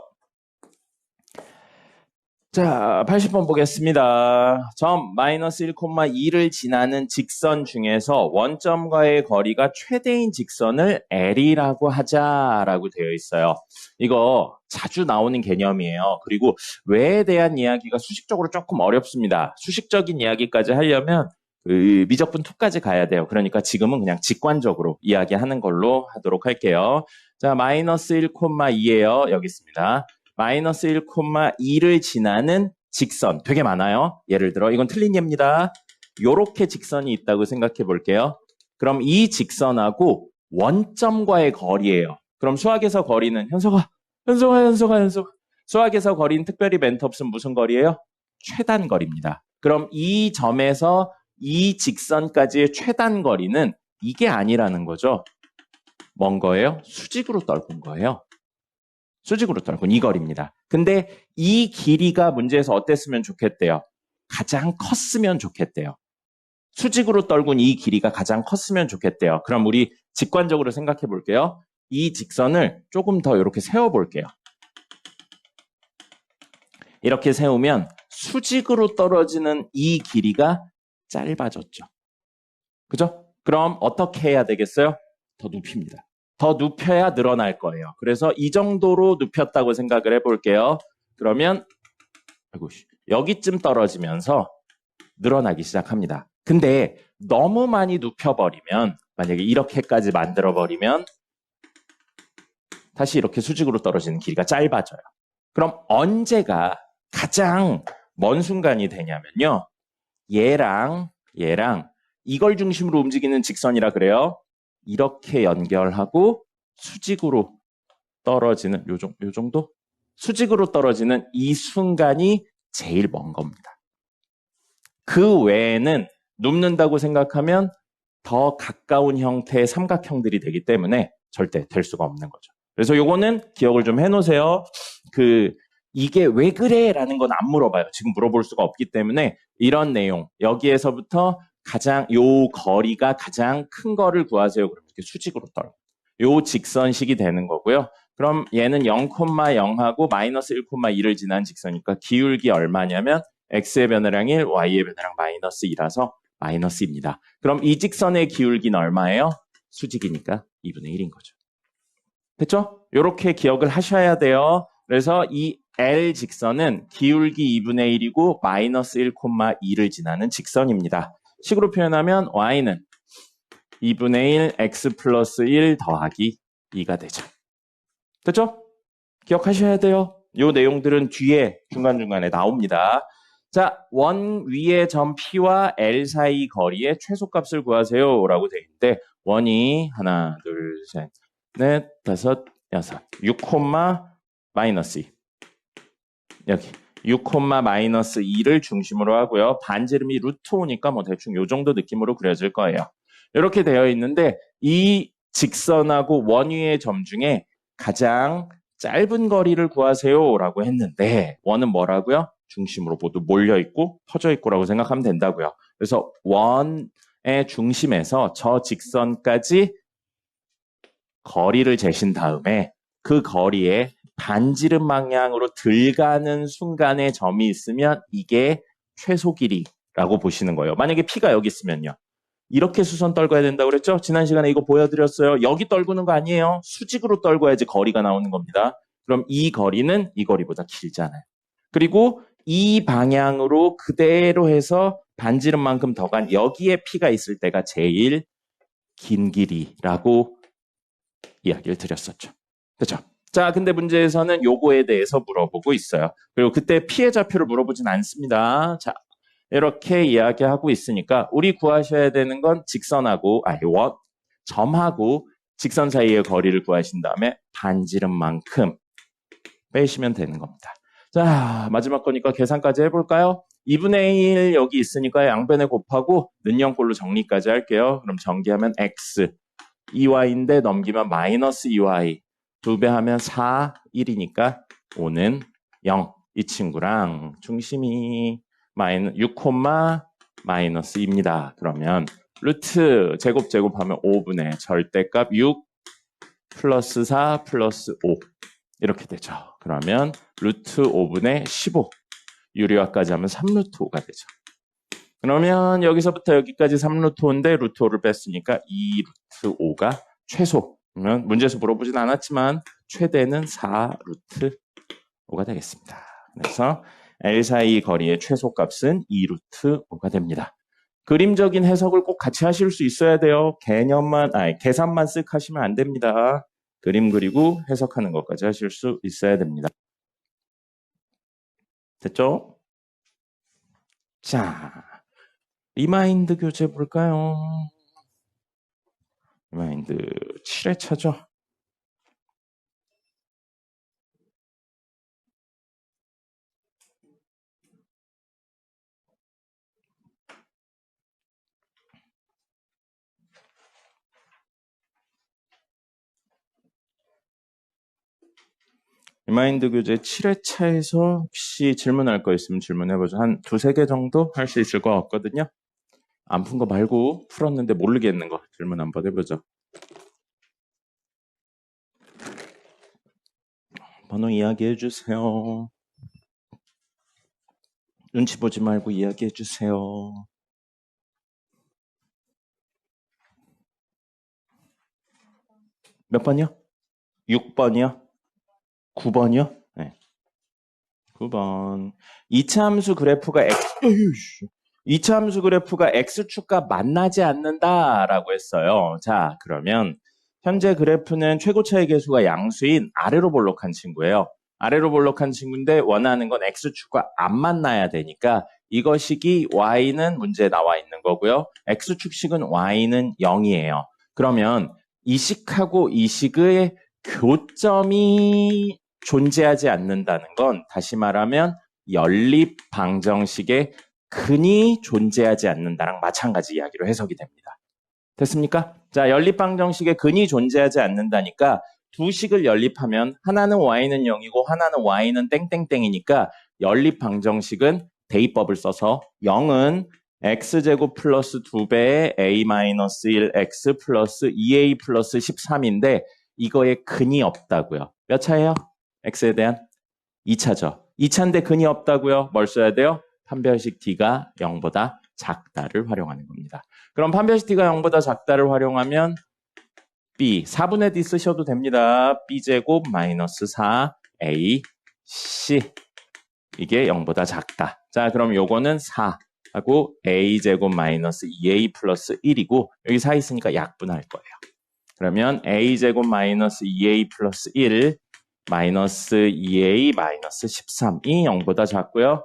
자, 80번 보겠습니다. 점 마이너스 1,2를 지나는 직선 중에서 원점과의 거리가 최대인 직선을 L이라고 하자라고 되어 있어요. 이거 자주 나오는 개념이에요. 그리고 왜에 대한 이야기가 수식적으로 조금 어렵습니다. 수식적인 이야기까지 하려면 미적분 2까지 가야 돼요. 그러니까 지금은 그냥 직관적으로 이야기하는 걸로 하도록 할게요. 자, 마이너스 1,2예요. 여기 있습니다. 마이너스 1,2를 지나는 직선 되게 많아요. 예를 들어 이건 틀린 예입니다. 요렇게 직선이 있다고 생각해 볼게요. 그럼 이 직선하고 원점과의 거리예요. 그럼 수학에서 거리는 현석아 수학에서 거리는 특별히 멘트 없으면 무슨 거리예요? 최단 거리입니다. 그럼 이 점에서 이 직선까지의 최단 거리는 이게 아니라는 거죠. 뭔 거예요? 수직으로 떨군 거예요. 수직으로 떨군 이 거리입니다. 근데 이 길이가 문제에서 어땠으면 좋겠대요? 가장 컸으면 좋겠대요. 수직으로 떨군 이 길이가 가장 컸으면 좋겠대요. 그럼 우리 직관적으로 생각해 볼게요. 이 직선을 조금 더 이렇게 세워 볼게요. 이렇게 세우면 수직으로 떨어지는 이 길이가 짧아졌죠. 그죠? 그럼 어떻게 해야 되겠어요? 더 눕힙니다. 더 눕혀야 늘어날 거예요. 그래서 이 정도로 눕혔다고 생각을 해볼게요. 그러면 여기쯤 떨어지면서 늘어나기 시작합니다. 근데 너무 많이 눕혀버리면 만약에 이렇게까지 만들어버리면 다시 이렇게 수직으로 떨어지는 길이가 짧아져요. 그럼 언제가 가장 먼 순간이 되냐면요. 얘랑 이걸 중심으로 움직이는 직선이라 그래요. 이렇게 연결하고 수직으로 떨어지는 요 정도? 수직으로 떨어지는 이 순간이 제일 먼 겁니다. 그 외에는 눕는다고 생각하면 더 가까운 형태의 삼각형들이 되기 때문에 절대 될 수가 없는 거죠. 그래서 요거는 기억을 좀 해놓으세요. 이게 왜 그래? 라는 건 안 물어봐요. 지금 물어볼 수가 없기 때문에 이런 내용, 여기에서부터 요 거리가 가장 큰 거를 구하세요. 그럼 이렇게 수직으로 떨어요. 요 직선식이 되는 거고요. 그럼 얘는 0,0하고 마이너스 1,2를 지난 직선이니까 기울기 얼마냐면 x의 변화량 1, y의 변화량 마이너스 2라서 마이너스입니다. 그럼 이 직선의 기울기는 얼마예요? 수직이니까 2분의 1인 거죠. 됐죠? 이렇게 기억을 하셔야 돼요. 그래서 이 L 직선은 기울기 2분의 1이고 마이너스 1,2를 지나는 직선입니다. 식으로 표현하면 y는 2분의 1 x 플러스 1 더하기 2가 되죠. 됐죠? 기억하셔야 돼요. 이 내용들은 뒤에 중간중간에 나옵니다. 자, 원 위의 점 P와 L 사이 거리의 최소값을 구하세요 라고 되어 있는데 원이 하나, 둘, 셋, 넷, 다섯, 여섯, 6, 마이너스 2 여기 6, 마이너스 2를 중심으로 하고요. 반지름이 루트 5니까 뭐 대충 요 정도 느낌으로 그려질 거예요. 이렇게 되어 있는데 이 직선하고 원위의 점 중에 가장 짧은 거리를 구하세요라고 했는데 원은 뭐라고요? 중심으로 모두 몰려있고 퍼져있고라고 생각하면 된다고요. 그래서 원의 중심에서 저 직선까지 거리를 재신 다음에 그 거리에 반지름 방향으로 들어가는 순간에 점이 있으면 이게 최소 길이라고 보시는 거예요. 만약에 P가 여기 있으면요. 이렇게 수선 떨궈야 된다고 그랬죠? 지난 시간에 이거 보여드렸어요. 여기 떨구는 거 아니에요. 수직으로 떨궈야지 거리가 나오는 겁니다. 그럼 이 거리는 이 거리보다 길잖아요. 그리고 이 방향으로 그대로 해서 반지름만큼 더 간 여기에 P가 있을 때가 제일 긴 길이라고 이야기를 드렸었죠. 그렇죠? 자, 근데 문제에서는 요거에 대해서 물어보고 있어요. 그리고 그때 P의 좌표를 물어보진 않습니다. 자, 이렇게 이야기하고 있으니까 우리 구하셔야 되는 건 직선하고 점하고 직선 사이의 거리를 구하신 다음에 반지름만큼 빼시면 되는 겁니다. 자, 마지막 거니까 계산까지 해볼까요? 2분의 1 여기 있으니까 양변에 곱하고 는영꼴로 정리까지 할게요. 그럼 전기하면 x 2y인데 넘기면 마이너스 2y 2배 하면 4, 1이니까 5는 0. 이 친구랑 중심이 6, 마이너스 2입니다. 그러면 루트 제곱하면 5분의 절대값 6 플러스 4 플러스 5 이렇게 되죠. 그러면 루트 5분의 15 유리화까지 하면 3루트 5가 되죠. 그러면 여기서부터 여기까지 3루트 5인데 루트 5를 뺐으니까 2루트 5가 최소. 그러면 문제에서 물어보진 않았지만 최대는 4루트 5가 되겠습니다. 그래서 L 사이 거리의 최소값은 2루트 5가 됩니다. 그림적인 해석을 꼭 같이 하실 수 있어야 돼요. 계산만 쓱 하시면 안 됩니다. 그림 그리고 해석하는 것까지 하실 수 있어야 됩니다. 됐죠? 자, 리마인드 교재 볼까요? 리마인드 7회차죠? 리마인드 교재 7회차에서 혹시 질문할 거 있으면 질문해보죠. 한 2-3개 정도 할 수 있을 것 같거든요. 안 푼 거 말고 풀었는데 모르겠는 거 질문 한번 해보죠. 번호 이야기해주세요. 눈치 보지 말고 이야기해주세요. 몇 번이요? 6번이요? 9번이요? 네. 9번. 2차 함수 그래프가 X축과 만나지 않는다라고 했어요. 자, 그러면 현재 그래프는 최고차의 계수가 양수인 아래로 볼록한 친구예요. 아래로 볼록한 친구인데 원하는 건 X축과 안 만나야 되니까 이거식이 Y는 문제에 나와 있는 거고요. X축식은 Y는 0이에요. 그러면 이 식하고 이 식의 교점이 존재하지 않는다는 건 다시 말하면 연립 방정식의 근이 존재하지 않는다랑 마찬가지 이야기로 해석이 됩니다. 됐습니까? 자, 연립 방정식의 근이 존재하지 않는다니까 두 식을 연립하면 하나는 y는 0이고 하나는 y는 땡땡땡이니까 연립 방정식은 대입법을 써서 0은 x제곱 플러스 2배의 a-1 x 플러스 2a 플러스 13인데 이거에 근이 없다고요. 몇 차예요? x에 대한 2차죠. 2차인데 근이 없다고요. 뭘 써야 돼요? 판별식 t가 0보다 작다를 활용하는 겁니다. 그럼 판별식 t가 0보다 작다를 활용하면 b 4분의 d 쓰셔도 됩니다. b제곱 마이너스 4a c 이게 0보다 작다. 자, 그럼 요거는 4 하고 a제곱 마이너스 2a 플러스 1이고 여기 4 있으니까 약분할 거예요. 그러면 a제곱 마이너스 2a 플러스 1 마이너스 2a 마이너스 13이 0보다 작고요.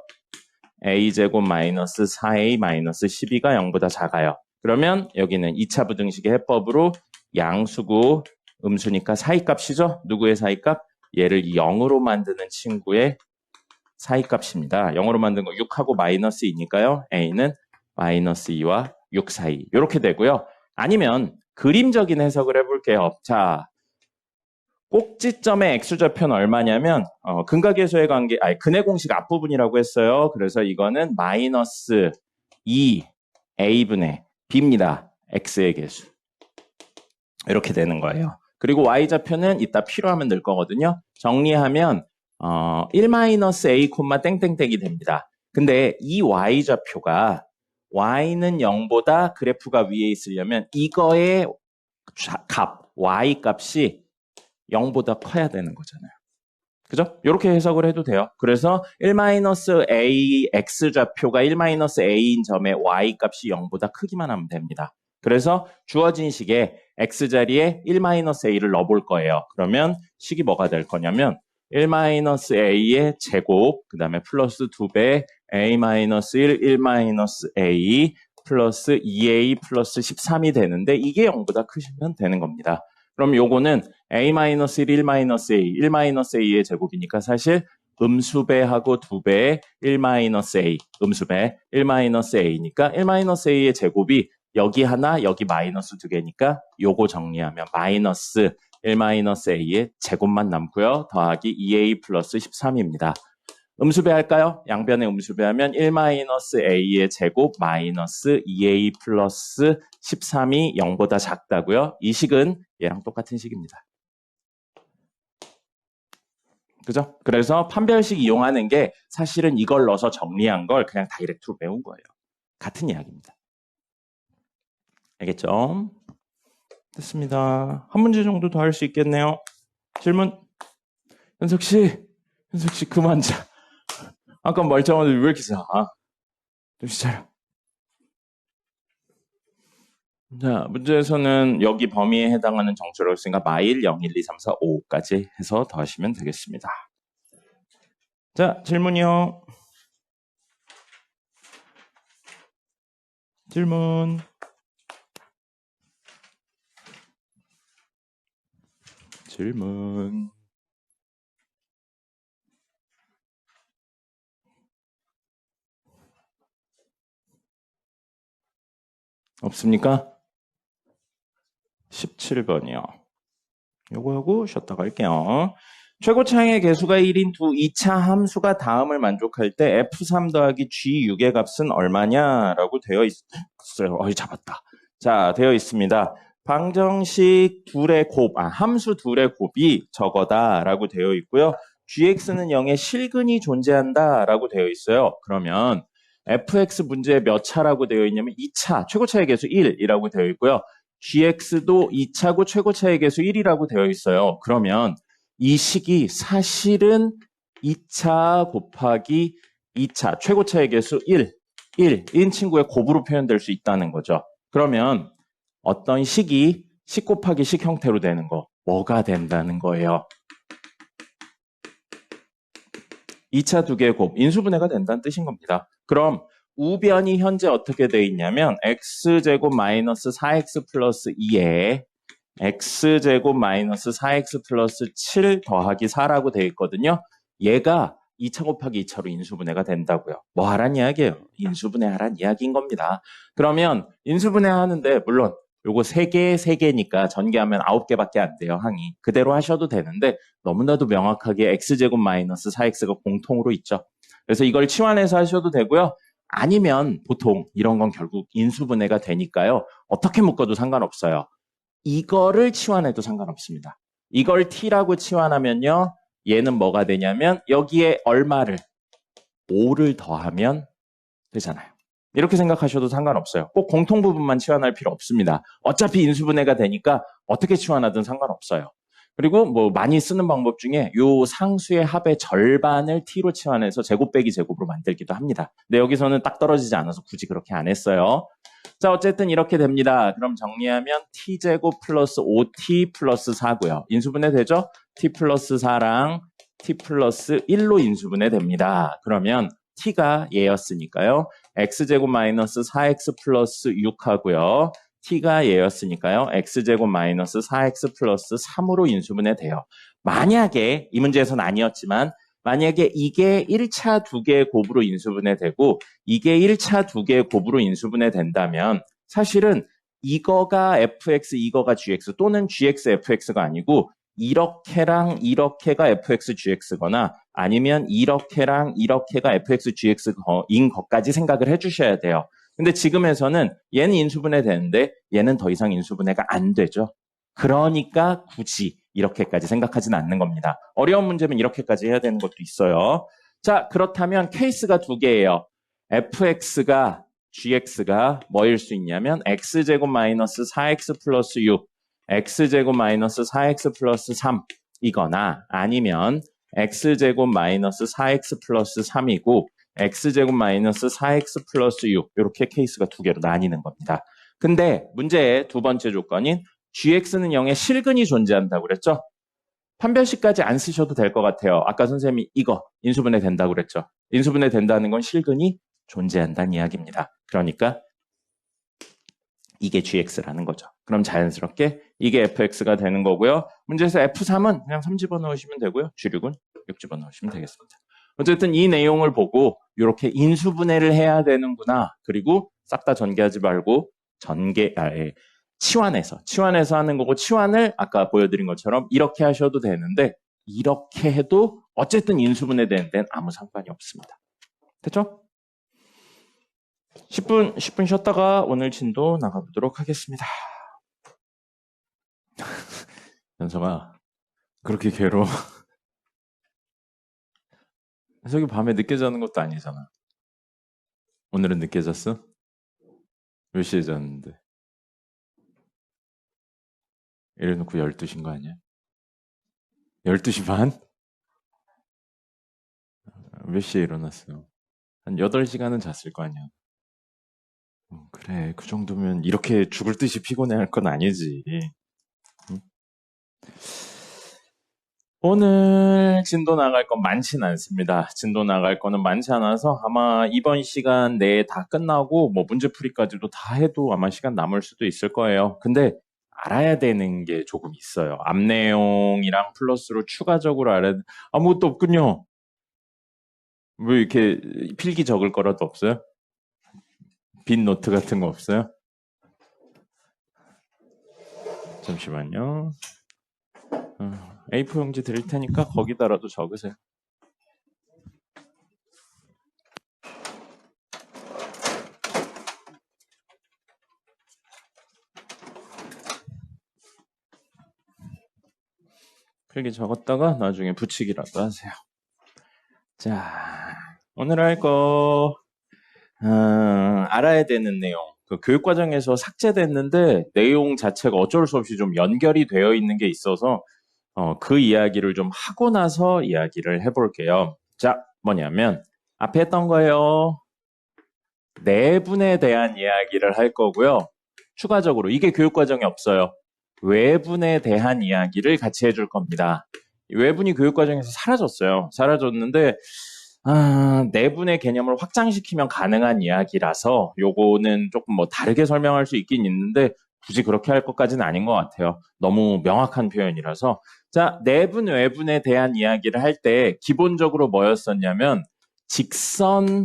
a제곱 마이너스 4a 마이너스 12가 0보다 작아요. 그러면 여기는 2차 부등식의 해법으로 양수고 음수니까 사이값이죠. 누구의 사이값? 얘를 0으로 만드는 친구의 사이값입니다. 0으로 만든 거 6하고 마이너스 2니까요. a는 마이너스 2와 6 사이 이렇게 되고요. 아니면 그림적인 해석을 해볼게요. 자, 꼭지점의 x좌표는 얼마냐면 근각계수의 관계, 근의 공식 앞부분이라고 했어요. 그래서 이거는 마이너스 2a분의 b입니다. x의 계수. 이렇게 되는 거예요. 그리고 y좌표는 이따 필요하면 넣을 거거든요. 정리하면 1-a, 땡땡땡이 됩니다. 근데 이 y좌표가 y는 0보다 그래프가 위에 있으려면 이거의 값, y 값이 0보다 커야 되는 거잖아요. 그죠? 이렇게 해석을 해도 돼요. 그래서 1-a x좌표가 1-a인 점에 y 값이 0보다 크기만 하면 됩니다. 그래서 주어진 식에 x자리에 1-a를 넣어볼 거예요. 그러면 식이 뭐가 될 거냐면 1-a의 제곱, 그 다음에 플러스 2배 a-1, 1-a 플러스 2a 플러스 13이 되는데 이게 0보다 크시면 되는 겁니다. 그럼 요거는 a-1, 1-a, 1-a의 제곱이니까 사실 음수배하고 2배 1-a, 음수배 1-a니까 1-a의 제곱이 여기 하나, 여기 마이너스 2개니까 요거 정리하면 마이너스 1-a의 제곱만 남고요. 더하기 2a 플러스 13입니다. 음수배 할까요? 양변에 음수배하면 1-a의 제곱 마이너스 2a 플러스 13이 0보다 작다고요. 이 식은 얘랑 똑같은 식입니다. 그죠? 그래서 판별식 이용하는 게 사실은 이걸 넣어서 정리한 걸 그냥 다이렉트로 배운 거예요. 같은 이야기입니다. 알겠죠? 됐습니다. 한 문제 정도 더 할 수 있겠네요. 질문? 현석 씨 그만 자. 아까 멀쩡한데 왜 이렇게 자? 정신 차려. 자, 문제에서는 여기 범위에 해당하는 정수라고 했으니까 마일 0, 1, 2, 3, 4, 5까지 해서 더하시면 되겠습니다. 자, 질문이요. 질문. 없습니까? 17번이요. 요거 하고 쉬었다 갈게요. 최고차항의 개수가 1인 2차 함수가 다음을 만족할 때 f3 더하기 g6의 값은 얼마냐라고 되어 있어요. 잡았다. 자, 되어 있습니다. 방정식 둘의 곱, 함수 둘의 곱이 저거다라고 되어 있고요. gx는 0의 실근이 존재한다라고 되어 있어요. 그러면 fx 문제에 몇 차라고 되어 있냐면 2차, 최고차의 개수 1이라고 되어 있고요. gx도 2차고 최고차의 개수 1이라고 되어 있어요. 그러면 이 식이 사실은 2차 곱하기 2차, 최고차의 개수 1인 친구의 곱으로 표현될 수 있다는 거죠. 그러면 어떤 식이 식 곱하기 식 형태로 되는 거, 뭐가 된다는 거예요? 2차 두 개의 곱, 인수분해가 된다는 뜻인 겁니다. 그럼 우변이 현재 어떻게 돼 있냐면 x제곱 마이너스 4x 플러스 2에 x제곱 마이너스 4x 플러스 7 더하기 4라고 되어 있거든요. 얘가 2차 곱하기 2차로 인수분해가 된다고요. 뭐 하란 이야기예요? 인수분해 하란 이야기인 겁니다. 그러면 인수분해 하는데 물론 요거 3개니까 전개하면 9개밖에 안 돼요. 항이. 그대로 하셔도 되는데 너무나도 명확하게 x제곱 마이너스 4x가 공통으로 있죠. 그래서 이걸 치환해서 하셔도 되고요. 아니면 보통 이런 건 결국 인수분해가 되니까요. 어떻게 묶어도 상관없어요. 이거를 치환해도 상관없습니다. 이걸 t라고 치환하면요. 얘는 뭐가 되냐면 여기에 얼마를 5를 더하면 되잖아요. 이렇게 생각하셔도 상관없어요. 꼭 공통 부분만 치환할 필요 없습니다. 어차피 인수분해가 되니까 어떻게 치환하든 상관없어요. 그리고 뭐 많이 쓰는 방법 중에 요 상수의 합의 절반을 t로 치환해서 제곱 빼기 제곱으로 만들기도 합니다. 근데 여기서는 딱 떨어지지 않아서 굳이 그렇게 안 했어요. 자, 어쨌든 이렇게 됩니다. 그럼 정리하면 t제곱 플러스 5t 플러스 4고요. 인수분해 되죠? t 플러스 4랑 t 플러스 1로 인수분해 됩니다. 그러면 t가 얘였으니까요. x제곱 마이너스 4x 플러스 6하고요. t가 얘였으니까요. x제곱 마이너스 4x 플러스 3으로 인수분해 돼요. 만약에 이 문제에서는 아니었지만 만약에 이게 1차 두 개의 곱으로 인수분해 되고 이게 1차 두 개의 곱으로 인수분해 된다면 사실은 이거가 fx, 이거가 gx 또는 gx, fx가 아니고 이렇게랑 이렇게가 fx, gx거나 아니면 이렇게랑 이렇게가 fx, gx인 것까지 생각을 해주셔야 돼요. 근데 지금에서는 얘는 인수분해 되는데 얘는 더 이상 인수분해가 안 되죠. 그러니까 굳이 이렇게까지 생각하지는 않는 겁니다. 어려운 문제면 이렇게까지 해야 되는 것도 있어요. 자, 그렇다면 케이스가 두 개예요. fx가 gx가 뭐일 수 있냐면 x제곱 마이너스 4x 플러스 6, x제곱 마이너스 4x 플러스 3 이거나 아니면 x제곱 마이너스 4x 플러스 3이고 x제곱 마이너스 4x 플러스 6 이렇게 케이스가 두 개로 나뉘는 겁니다. 근데 문제의 두 번째 조건인 gx는 0에 실근이 존재한다고 그랬죠? 판별식까지 안 쓰셔도 될 것 같아요. 아까 선생님이 이거 인수분해 된다고 그랬죠? 인수분해 된다는 건 실근이 존재한다는 이야기입니다. 그러니까 이게 gx라는 거죠. 그럼 자연스럽게 이게 fx가 되는 거고요. 문제에서 f3은 그냥 3 집어넣으시면 되고요. g6은 6 집어넣으시면 되겠습니다. 어쨌든 이 내용을 보고 이렇게 인수분해를 해야 되는구나. 그리고 싹 다 전개하지 말고 치환해서 하는 거고 치환을 아까 보여드린 것처럼 이렇게 하셔도 되는데 이렇게 해도 어쨌든 인수분해 되는 데는 아무 상관이 없습니다. 됐죠? 10분 쉬었다가 오늘 진도 나가보도록 하겠습니다. 연서가 그렇게 괴로워. 현석이 밤에 늦게 자는 것도 아니잖아. 오늘은 늦게 잤어? 몇 시에 잤는데? 이래놓고 12시인 거 아니야? 12시 반? 몇 시에 일어났어? 한 8시간은 잤을 거 아니야? 그래, 그 정도면 이렇게 죽을 듯이 피곤해할 건 아니지. 응? 오늘 진도 나갈 건 많지는 않습니다. 진도 나갈 거는 많지 않아서 아마 이번 시간 내에 다 끝나고 뭐 문제풀이까지도 다 해도 아마 시간 남을 수도 있을 거예요. 근데 알아야 되는 게 조금 있어요. 앞 내용이랑 플러스로 추가적으로 알아야 아무것도 없군요. 왜 이렇게 필기 적을 거라도 없어요? 빈 노트 같은 거 없어요? 잠시만요. A4 용지 드릴 테니까 거기다라도 적으세요. 필기 적었다가 나중에 붙이기라도 하세요. 자, 오늘 할 거 알아야 되는 내용. 그 교육과정에서 삭제됐는데 내용 자체가 어쩔 수 없이 좀 연결이 되어 있는 게 있어서 그 이야기를 좀 하고 나서 이야기를 해볼게요. 자, 뭐냐면 앞에 했던 거예요. 내분에 대한 이야기를 할 거고요. 추가적으로 이게 교육과정에 없어요. 외분에 대한 이야기를 같이 해줄 겁니다. 외분이 교육과정에서 사라졌어요. 사라졌는데 내분의 개념을 확장시키면 가능한 이야기라서 요거는 조금 뭐 다르게 설명할 수 있긴 있는데 굳이 그렇게 할 것까지는 아닌 것 같아요. 너무 명확한 표현이라서. 자, 내분, 외분에 대한 이야기를 할 때 기본적으로 뭐였었냐면 직선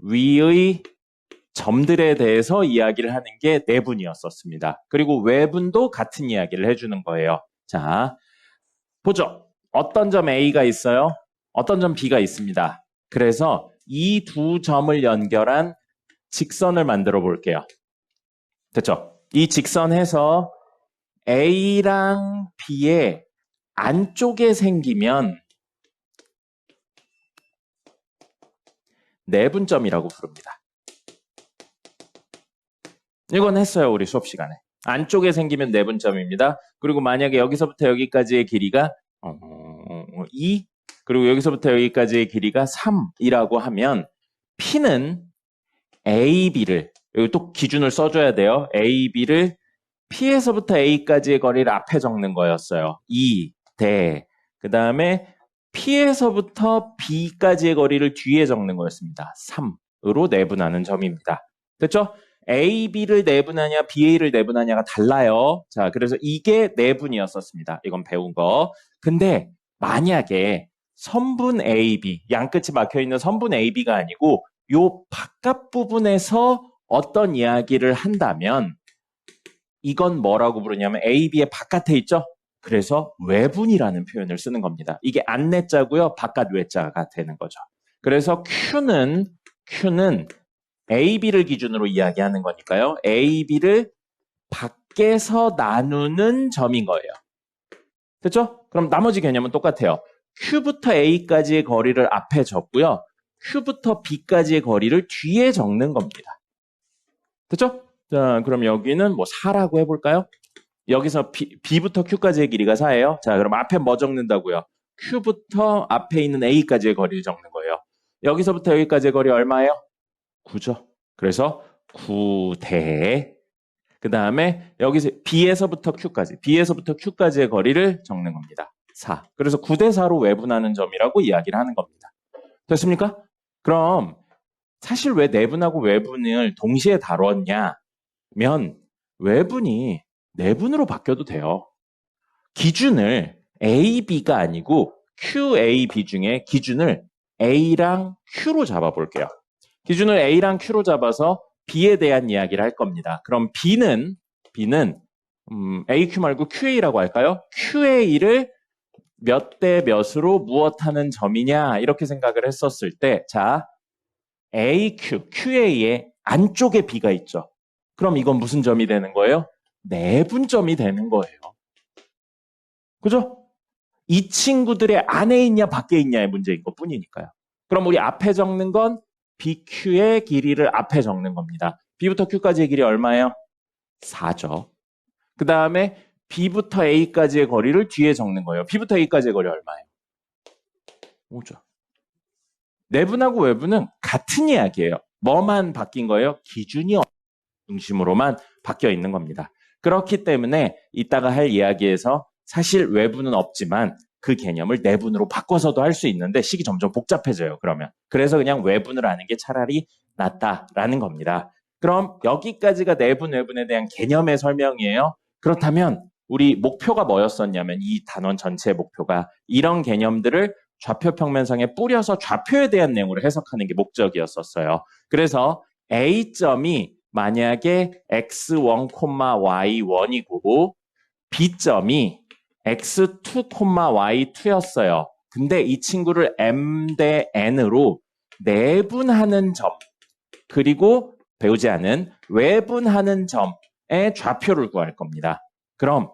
위의 점들에 대해서 이야기를 하는 게 내분이었었습니다. 그리고 외분도 같은 이야기를 해주는 거예요. 자, 보죠. 어떤 점 A가 있어요? 어떤 점 B가 있습니다. 그래서 이 두 점을 연결한 직선을 만들어 볼게요. 됐죠? 이 직선에서 A랑 B의 안쪽에 생기면 내분점이라고 부릅니다. 이건 했어요, 우리 수업 시간에. 안쪽에 생기면 내분점입니다. 그리고 만약에 여기서부터 여기까지의 길이가 2, 그리고 여기서부터 여기까지의 길이가 3이라고 하면 P는 AB를, 여기 또 기준을 써줘야 돼요. AB를 P에서부터 A까지의 거리를 앞에 적는 거였어요. 2, 대. 그 다음에 P에서부터 B까지의 거리를 뒤에 적는 거였습니다. 3으로 내분하는 점입니다. 됐죠? AB를 내분하냐, BA를 내분하냐가 달라요. 자, 그래서 이게 내분이었었습니다. 이건 배운 거. 근데 만약에 선분 AB, 양끝이 막혀있는 선분 AB가 아니고 요 바깥 부분에서 어떤 이야기를 한다면 이건 뭐라고 부르냐면 A, B의 바깥에 있죠? 그래서 외분이라는 표현을 쓰는 겁니다. 이게 안내자고요. 바깥 외자가 되는 거죠. 그래서 Q는 A, B를 기준으로 이야기하는 거니까요. A, B를 밖에서 나누는 점인 거예요. 됐죠? 그럼 나머지 개념은 똑같아요. Q부터 A까지의 거리를 앞에 적고요. Q부터 B까지의 거리를 뒤에 적는 겁니다. 됐죠? 자, 그럼 여기는 뭐 4라고 해볼까요? 여기서 B부터 Q까지의 길이가 4예요. 자, 그럼 앞에 뭐 적는다고요? Q부터 앞에 있는 A까지의 거리를 적는 거예요. 여기서부터 여기까지의 거리 얼마예요? 9죠. 그래서 9대. 그 다음에 여기서 B에서부터 Q까지의 거리를 적는 겁니다. 4. 그래서 9대 4로 외분하는 점이라고 이야기를 하는 겁니다. 됐습니까? 그럼 사실 왜 내분하고 외분을 동시에 다뤘냐면 외분이 내분으로 바뀌어도 돼요. 기준을 A, B가 아니고 Q, A, B 중에 기준을 A랑 Q로 잡아볼게요. 기준을 A랑 Q로 잡아서 B에 대한 이야기를 할 겁니다. 그럼 B는 AQ 말고 QA라고 할까요? QA를 몇 대 몇으로 무엇하는 점이냐 이렇게 생각을 했었을 때 자, AQ, QA의 안쪽에 B가 있죠. 그럼 이건 무슨 점이 되는 거예요? 내분점이 되는 거예요. 그죠? 이 친구들의 안에 있냐 밖에 있냐의 문제인 것 뿐이니까요. 그럼 우리 앞에 적는 건 BQ의 길이를 앞에 적는 겁니다. B부터 Q까지의 길이 얼마예요? 4죠. 그 다음에 B부터 A까지의 거리를 뒤에 적는 거예요. B부터 A까지의 거리 얼마예요? 5죠. 내분하고 외분은 같은 이야기예요. 뭐만 바뀐 거예요? 기준이 중심으로만 바뀌어 있는 겁니다. 그렇기 때문에 이따가 할 이야기에서 사실 외분은 없지만 그 개념을 내분으로 바꿔서도 할 수 있는데 식이 점점 복잡해져요. 그러면. 그래서 그냥 외분을 아는 게 차라리 낫다라는 겁니다. 그럼 여기까지가 내분, 외분에 대한 개념의 설명이에요. 그렇다면 우리 목표가 뭐였었냐면 이 단원 전체의 목표가 이런 개념들을 좌표 평면상에 뿌려서 좌표에 대한 내용으로 해석하는 게 목적이었었어요. 그래서 A점이 만약에 x1, y1이고 B점이 x2, y2였어요. 근데 이 친구를 m 대 n으로 내분하는 점 그리고 배우지 않은 외분하는 점의 좌표를 구할 겁니다. 그럼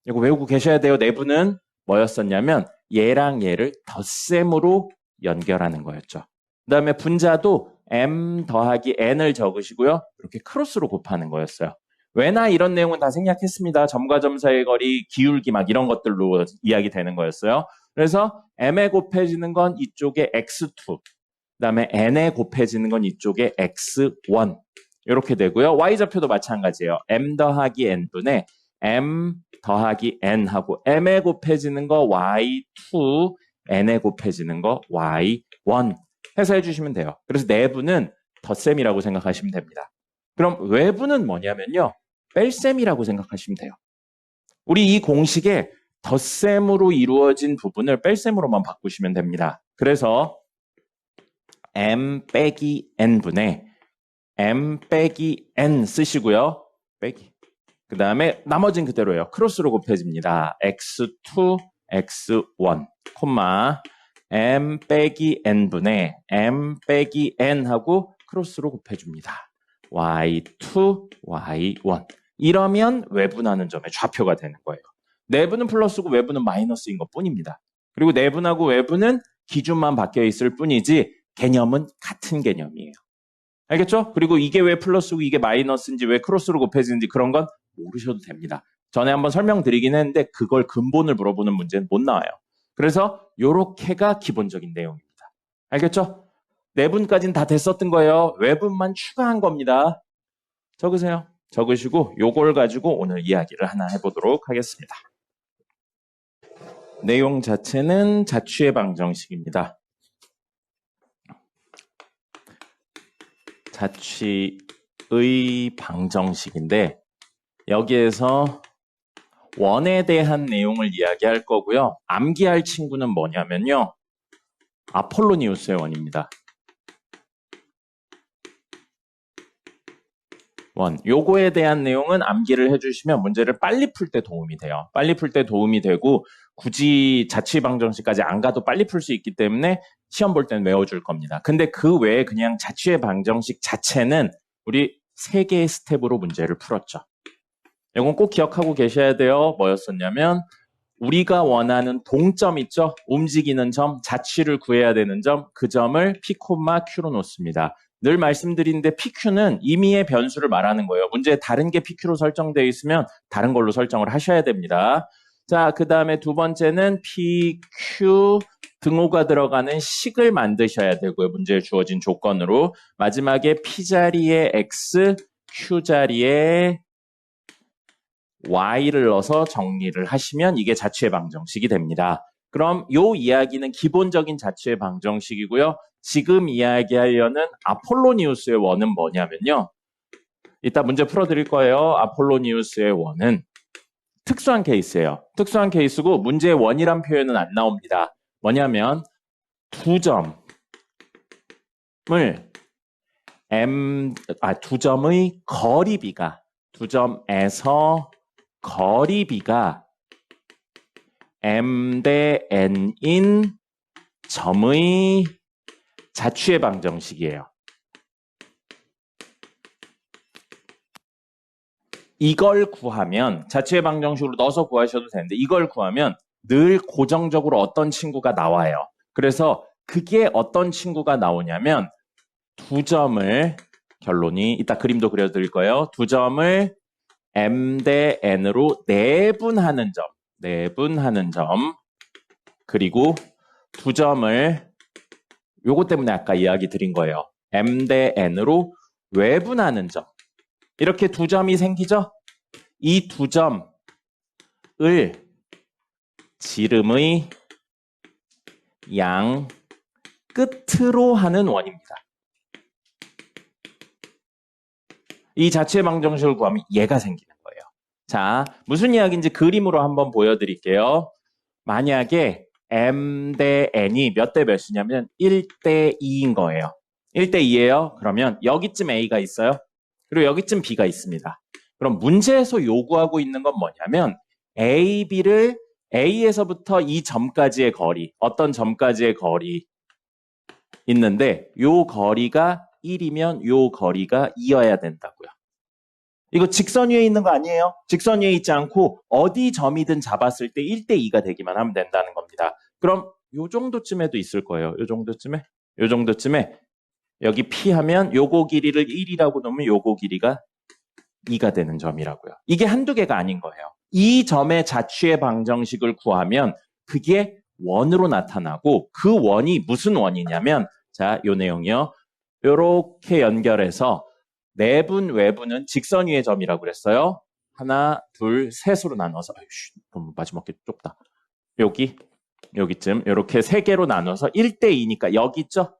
이거 외우고 계셔야 돼요. 내분은 뭐였었냐면 얘랑 얘를 덧셈으로 연결하는 거였죠. 그 다음에 분자도 m 더하기 n을 적으시고요. 이렇게 크로스로 곱하는 거였어요. 왜나 이런 내용은 다 생략했습니다. 점과 점 사이의 거리, 기울기 막 이런 것들로 이야기되는 거였어요. 그래서 m에 곱해지는 건 이쪽에 x2, 그다음에 n에 곱해지는 건 이쪽에 x1 이렇게 되고요. y좌표도 마찬가지예요. m 더하기 n분의 m 더하기 n하고 m에 곱해지는 거 y2, n에 곱해지는 거 y1 해서 해주시면 돼요. 그래서 내분은 덧셈이라고 생각하시면 됩니다. 그럼 외분은 뭐냐면요. 뺄셈이라고 생각하시면 돼요. 우리 이 공식에 덧셈으로 이루어진 부분을 뺄셈으로만 바꾸시면 됩니다. 그래서 m 빼기 n분의 m 빼기 n 쓰시고요. 빼기. 그 다음에 나머지는 그대로예요. 크로스로 곱해집니다. x2, x1, 콤마 m 빼기 n분의 m 빼기 n 하고 크로스로 곱해줍니다. y2, y1. 이러면 외분하는 점의 좌표가 되는 거예요. 내분은 플러스고 외분은 마이너스인 것 뿐입니다. 그리고 내분하고 외분은 기준만 바뀌어 있을 뿐이지 개념은 같은 개념이에요. 알겠죠? 그리고 이게 왜 플러스고 이게 마이너스인지 왜 크로스로 곱해지는지 그런 건 모르셔도 됩니다. 전에 한번 설명드리긴 했는데 그걸 근본을 물어보는 문제는 못 나와요. 그래서 요렇게가 기본적인 내용입니다. 알겠죠? 내분까지는 다 됐었던 거예요. 외분만 추가한 겁니다. 적으세요. 적으시고 요걸 가지고 오늘 이야기를 하나 해보도록 하겠습니다. 내용 자체는 자취의 방정식입니다. 자취의 방정식인데 여기에서 원에 대한 내용을 이야기할 거고요. 암기할 친구는 뭐냐면요. 아폴로니우스의 원입니다. 원. 요거에 대한 내용은 암기를 해주시면 문제를 빨리 풀 때 도움이 돼요. 빨리 풀 때 도움이 되고 굳이 자취방정식까지 안 가도 빨리 풀 수 있기 때문에 시험 볼 때는 외워줄 겁니다. 근데 그 외에 그냥 자취의 방정식 자체는 우리 3개의 스텝으로 문제를 풀었죠. 이건 꼭 기억하고 계셔야 돼요. 뭐였었냐면 우리가 원하는 동점 있죠? 움직이는 점, 자취를 구해야 되는 점, 그 점을 P, Q로 놓습니다. 늘 말씀드리는데 PQ는 임의의 변수를 말하는 거예요. 문제에 다른 게 PQ로 설정되어 있으면 다른 걸로 설정을 하셔야 됩니다. 자, 그 다음에 두 번째는 PQ 등호가 들어가는 식을 만드셔야 되고요. 문제에 주어진 조건으로. 마지막에 P 자리에 X, Q 자리에 Y를 넣어서 정리를 하시면 이게 자취의 방정식이 됩니다. 그럼 요 이야기는 기본적인 자취의 방정식이고요. 지금 이야기하려는 아폴로니우스의 원은 뭐냐면요. 이따 문제 풀어드릴 거예요. 아폴로니우스의 원은 특수한 케이스예요. 특수한 케이스고 문제의 원이란 표현은 안 나옵니다. 뭐냐면 두 점을 두 점의 거리비가 두 점에서 거리비가 m 대 n인 점의 자취의 방정식이에요. 이걸 구하면 자취의 방정식으로 넣어서 구하셔도 되는데 이걸 구하면 늘 고정적으로 어떤 친구가 나와요. 그래서 그게 어떤 친구가 나오냐면 두 점을 결론이 이따 그림도 그려드릴 거예요. 두 점을 m 대 n으로 내분하는 점 그리고 두 점을 요거 때문에 아까 이야기 드린 거예요. m 대 n으로 외분하는 점 이렇게 두 점이 생기죠? 이 두 점을 지름의 양 끝으로 하는 원입니다. 이 자취의 방정식을 구하면 얘가 생기는 거예요. 자, 무슨 이야기인지 그림으로 한번 보여드릴게요. 만약에 m 대 n이 몇 대 몇이냐면 1대 2인 거예요. 1대 2예요. 그러면 여기쯤 a가 있어요. 그리고 여기쯤 b가 있습니다. 그럼 문제에서 요구하고 있는 건 뭐냐면 a, b를 a에서부터 이 점까지의 거리, 어떤 점까지의 거리 있는데 요 거리가 1이면 요 거리가 2여야 된다고요. 이거 직선 위에 있는 거 아니에요? 직선 위에 있지 않고 어디 점이든 잡았을 때 1대 2가 되기만 하면 된다는 겁니다. 그럼 요 정도쯤에도 있을 거예요. 요 정도쯤에 여기 P 하면 요거 길이를 1이라고 놓으면 요거 길이가 2가 되는 점이라고요. 이게 한두 개가 아닌 거예요. 이 점의 자취의 방정식을 구하면 그게 원으로 나타나고 그 원이 무슨 원이냐면 자, 요 내용이요. 요렇게 연결해서 내분, 외분은 직선 위의 점이라고 그랬어요. 하나, 둘, 셋으로 나눠서 아이씨, 너무 마지막에 좁다. 여기쯤 이렇게 세 개로 나눠서 1대 2니까 여기 있죠?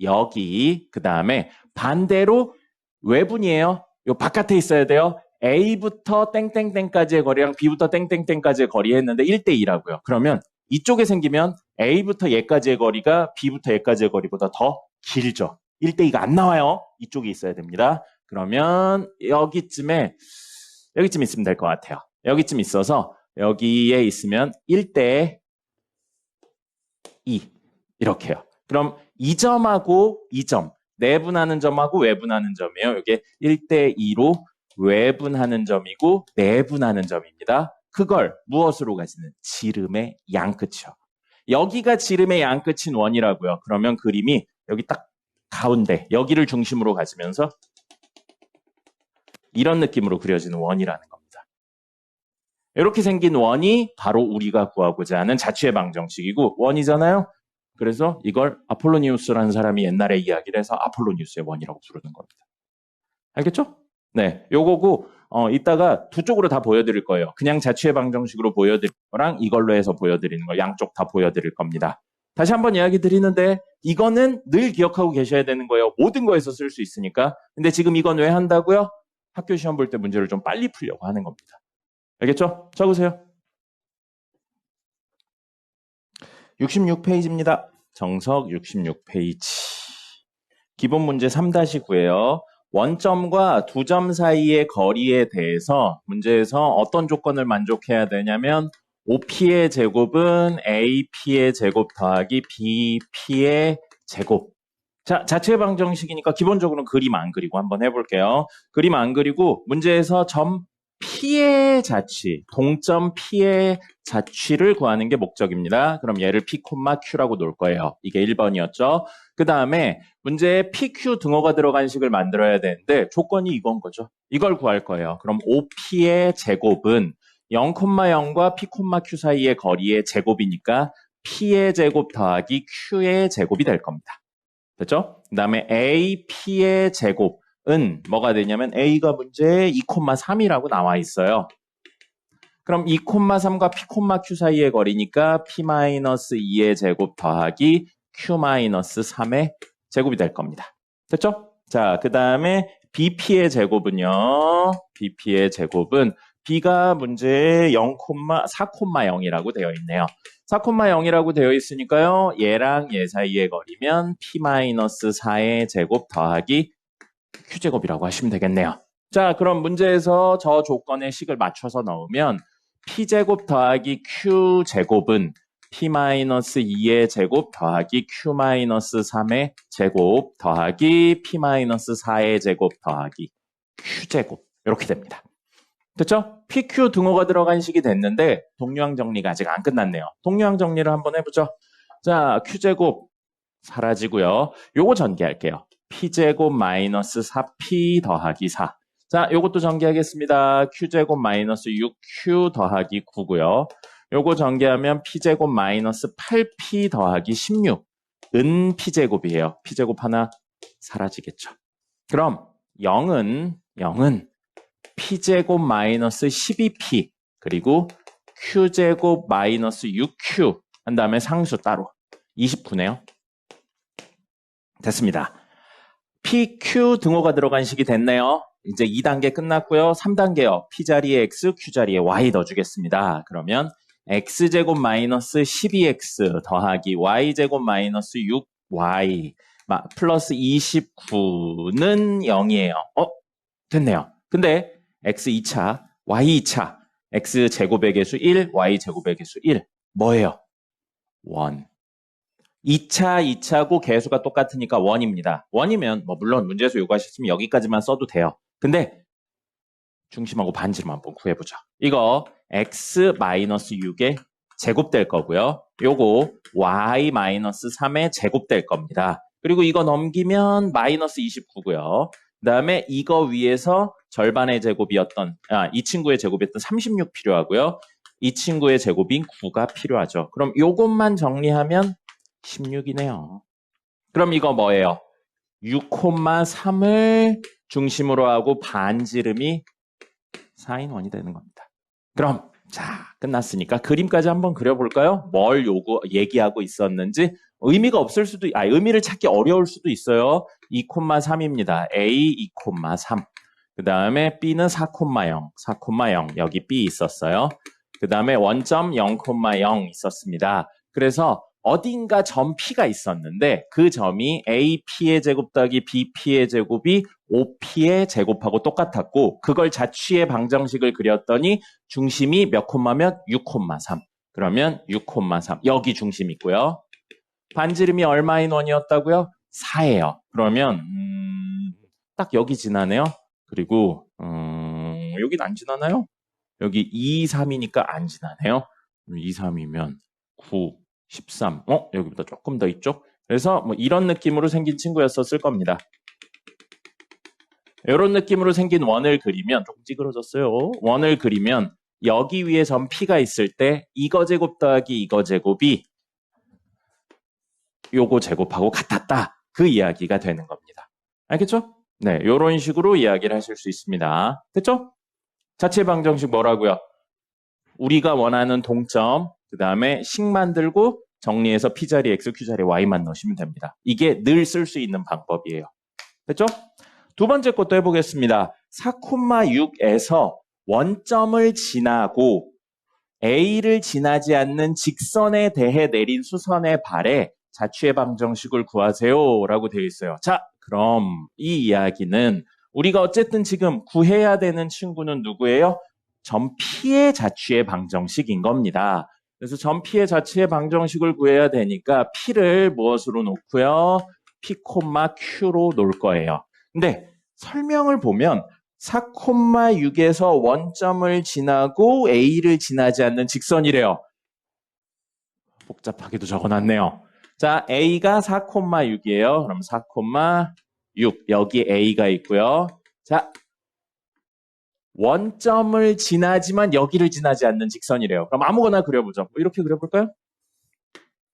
여기 그 다음에 반대로 외분이에요. 요 바깥에 있어야 돼요. A부터 땡땡땡까지의 거리랑 B부터 땡땡땡까지의 거리 했는데 1대 2라고요. 그러면 이쪽에 생기면 A부터 얘까지의 거리가 B부터 얘까지의 거리보다 더 길죠. 1대 2가 안 나와요. 이쪽에 있어야 됩니다. 그러면 여기쯤 있으면 될 것 같아요. 여기쯤 있어서 여기에 있으면 1대 2 이렇게요. 그럼 이 점하고 이 점, 내분하는 점하고 외분하는 점이에요. 이게 1대 2로 외분하는 점이고 내분하는 점입니다. 그걸 무엇으로 가지는? 지름의 양끝이요. 여기가 지름의 양끝인 원이라고요. 그러면 그림이 여기 딱 가운데 여기를 중심으로 가지면서 이런 느낌으로 그려지는 원이라는 겁니다. 이렇게 생긴 원이 바로 우리가 구하고자 하는 자취의 방정식이고 원이잖아요. 그래서 이걸 아폴로니우스라는 사람이 옛날에 이야기를 해서 아폴로니우스의 원이라고 부르는 겁니다. 알겠죠? 네, 요거고 이따가 두 쪽으로 다 보여드릴 거예요. 그냥 자취의 방정식으로 보여드릴 거랑 이걸로 해서 보여드리는 거 양쪽 다 보여드릴 겁니다. 다시 한번 이야기 드리는데 이거는 늘 기억하고 계셔야 되는 거예요. 모든 거에서 쓸 수 있으니까. 근데 지금 이건 왜 한다고요? 학교 시험 볼 때 문제를 좀 빨리 풀려고 하는 겁니다. 알겠죠? 적으세요. 66페이지입니다. 정석 66페이지. 기본 문제 3-9예요. 원점과 두 점 사이의 거리에 대해서 문제에서 어떤 조건을 만족해야 되냐면 OP의 제곱은 AP의 제곱 더하기 BP의 제곱. 자, 자체 방정식이니까 기본적으로는 그림 안 그리고 한번 해볼게요. 그림 안 그리고 문제에서 점 P의 자취, 동점 P의 자취를 구하는 게 목적입니다. 그럼 얘를 P, Q라고 놓을 거예요. 이게 1번이었죠. 그 다음에 문제에 PQ 등호가 들어간 식을 만들어야 되는데 조건이 이건 거죠. 이걸 구할 거예요. 그럼 OP의 제곱은 0,0과 P, Q 사이의 거리의 제곱이니까 P의 제곱 더하기 Q의 제곱이 될 겁니다. 됐죠? 그 다음에 AP의 제곱은 뭐가 되냐면 A가 문제에 2,3이라고 나와 있어요. 그럼 2,3과 P, Q 사이의 거리니까 P-2의 제곱 더하기 Q-3의 제곱이 될 겁니다. 됐죠? 자, 그 다음에 BP의 제곱은요. BP의 제곱은 B가 문제에 4,0이라고 되어 있네요. 4,0이라고 되어 있으니까요. 얘랑 얘 사이의 거리면 P-4의 제곱 더하기 Q제곱이라고 하시면 되겠네요. 자, 그럼 문제에서 저 조건의 식을 맞춰서 넣으면 P제곱 더하기 Q제곱은 P-2의 제곱 더하기 Q-3의 제곱 더하기 P-4의 제곱 더하기 Q제곱 이렇게 됩니다. 됐죠? PQ 등호가 들어간 식이 됐는데 동류항 정리가 아직 안 끝났네요. 동류항 정리를 한번 해보죠. 자, Q제곱 사라지고요. 요거 전개할게요. P제곱 마이너스 4P 더하기 4. 자, 요것도 전개하겠습니다. Q제곱 마이너스 6Q 더하기 9고요. 요거 전개하면 P제곱 마이너스 8P 더하기 16. 은 P제곱이에요. P제곱 하나 사라지겠죠. 그럼 0은 P제곱 마이너스 12P 그리고 Q제곱 마이너스 6Q 한 다음에 상수 따로 29네요. 됐습니다. PQ 등호가 들어간 식이 됐네요. 이제 2단계 끝났고요. 3단계요. P자리에 X, Q자리에 Y 넣어주겠습니다. 그러면 X제곱 마이너스 12X 더하기 Y제곱 마이너스 6Y 플러스 29는 0이에요. 됐네요. 근데 X 2차, Y 2차, X 제곱의 개수 1, Y 제곱의 개수 1. 뭐예요? 1. 2차고 개수가 똑같으니까 1입니다. 1이면 물론 문제에서 요구하셨으면 여기까지만 써도 돼요. 근데 중심하고 반지름 한번 구해보죠. 이거 X-6의 제곱 될 거고요. 요거 Y-3의 제곱 될 겁니다. 그리고 이거 넘기면 마이너스 29고요. 그 다음에 이거 위에서 절반의 제곱이었던 이 친구의 제곱이었던 36 필요하고요. 이 친구의 제곱인 9가 필요하죠. 그럼 요것만 정리하면 16이네요. 그럼 이거 뭐예요? 6,3을 중심으로 하고 반지름이 4인 1이 되는 겁니다. 그럼 자 끝났으니까 그림까지 한번 그려볼까요? 뭘 얘기하고 있었는지 의미가 없을 수도 의미를 찾기 어려울 수도 있어요. 2,3입니다. A 2,3. 그 다음에 B는 4,0. 4,0 여기 B 있었어요. 그 다음에 원점 0,0 있었습니다. 그래서 어딘가 점 P가 있었는데 그 점이 AP의 제곱 더하기 BP의 제곱이 OP의 제곱하고 똑같았고 그걸 자취의 방정식을 그렸더니 중심이 몇 콤마면 6,3. 그러면 6,3 여기 중심 있고요. 반지름이 얼마인 원이었다고요? 4예요. 그러면 딱 여기 지나네요. 그리고 여긴 안 지나나요? 여기 2, 3이니까 안 지나네요. 2, 3이면 9, 13. 여기보다 조금 더 이쪽. 그래서 이런 느낌으로 생긴 친구였었을 겁니다. 이런 느낌으로 생긴 원을 그리면 조금 찌그러졌어요. 원을 그리면 여기 위에 점 P가 있을 때 이거 제곱 더하기 이거 제곱이 요거 제곱하고 같았다. 그 이야기가 되는 겁니다. 알겠죠? 네, 이런 식으로 이야기를 하실 수 있습니다. 됐죠? 자체 방정식 뭐라고요? 우리가 원하는 동점, 그 다음에 식 만들고 정리해서 P자리 X, Q자리 Y만 넣으시면 됩니다. 이게 늘 쓸 수 있는 방법이에요. 됐죠? 두 번째 것도 해보겠습니다. 4,6에서 원점을 지나고 A를 지나지 않는 직선에 대해 내린 수선의 발에 자취의 방정식을 구하세요 라고 되어 있어요. 자, 그럼 이 이야기는 우리가 어쨌든 지금 구해야 되는 친구는 누구예요? 점 P의 자취의 방정식인 겁니다. 그래서 점 P의 자취의 방정식을 구해야 되니까 P를 무엇으로 놓고요? P, Q로 놓을 거예요. 근데 설명을 보면 4,6에서 원점을 지나고 A를 지나지 않는 직선이래요. 복잡하게도 적어놨네요. 자, A가 4,6이에요. 그럼 4,6 여기 A가 있고요. 자, 원점을 지나지만 여기를 지나지 않는 직선이래요. 그럼 아무거나 그려보죠. 뭐 이렇게 그려볼까요?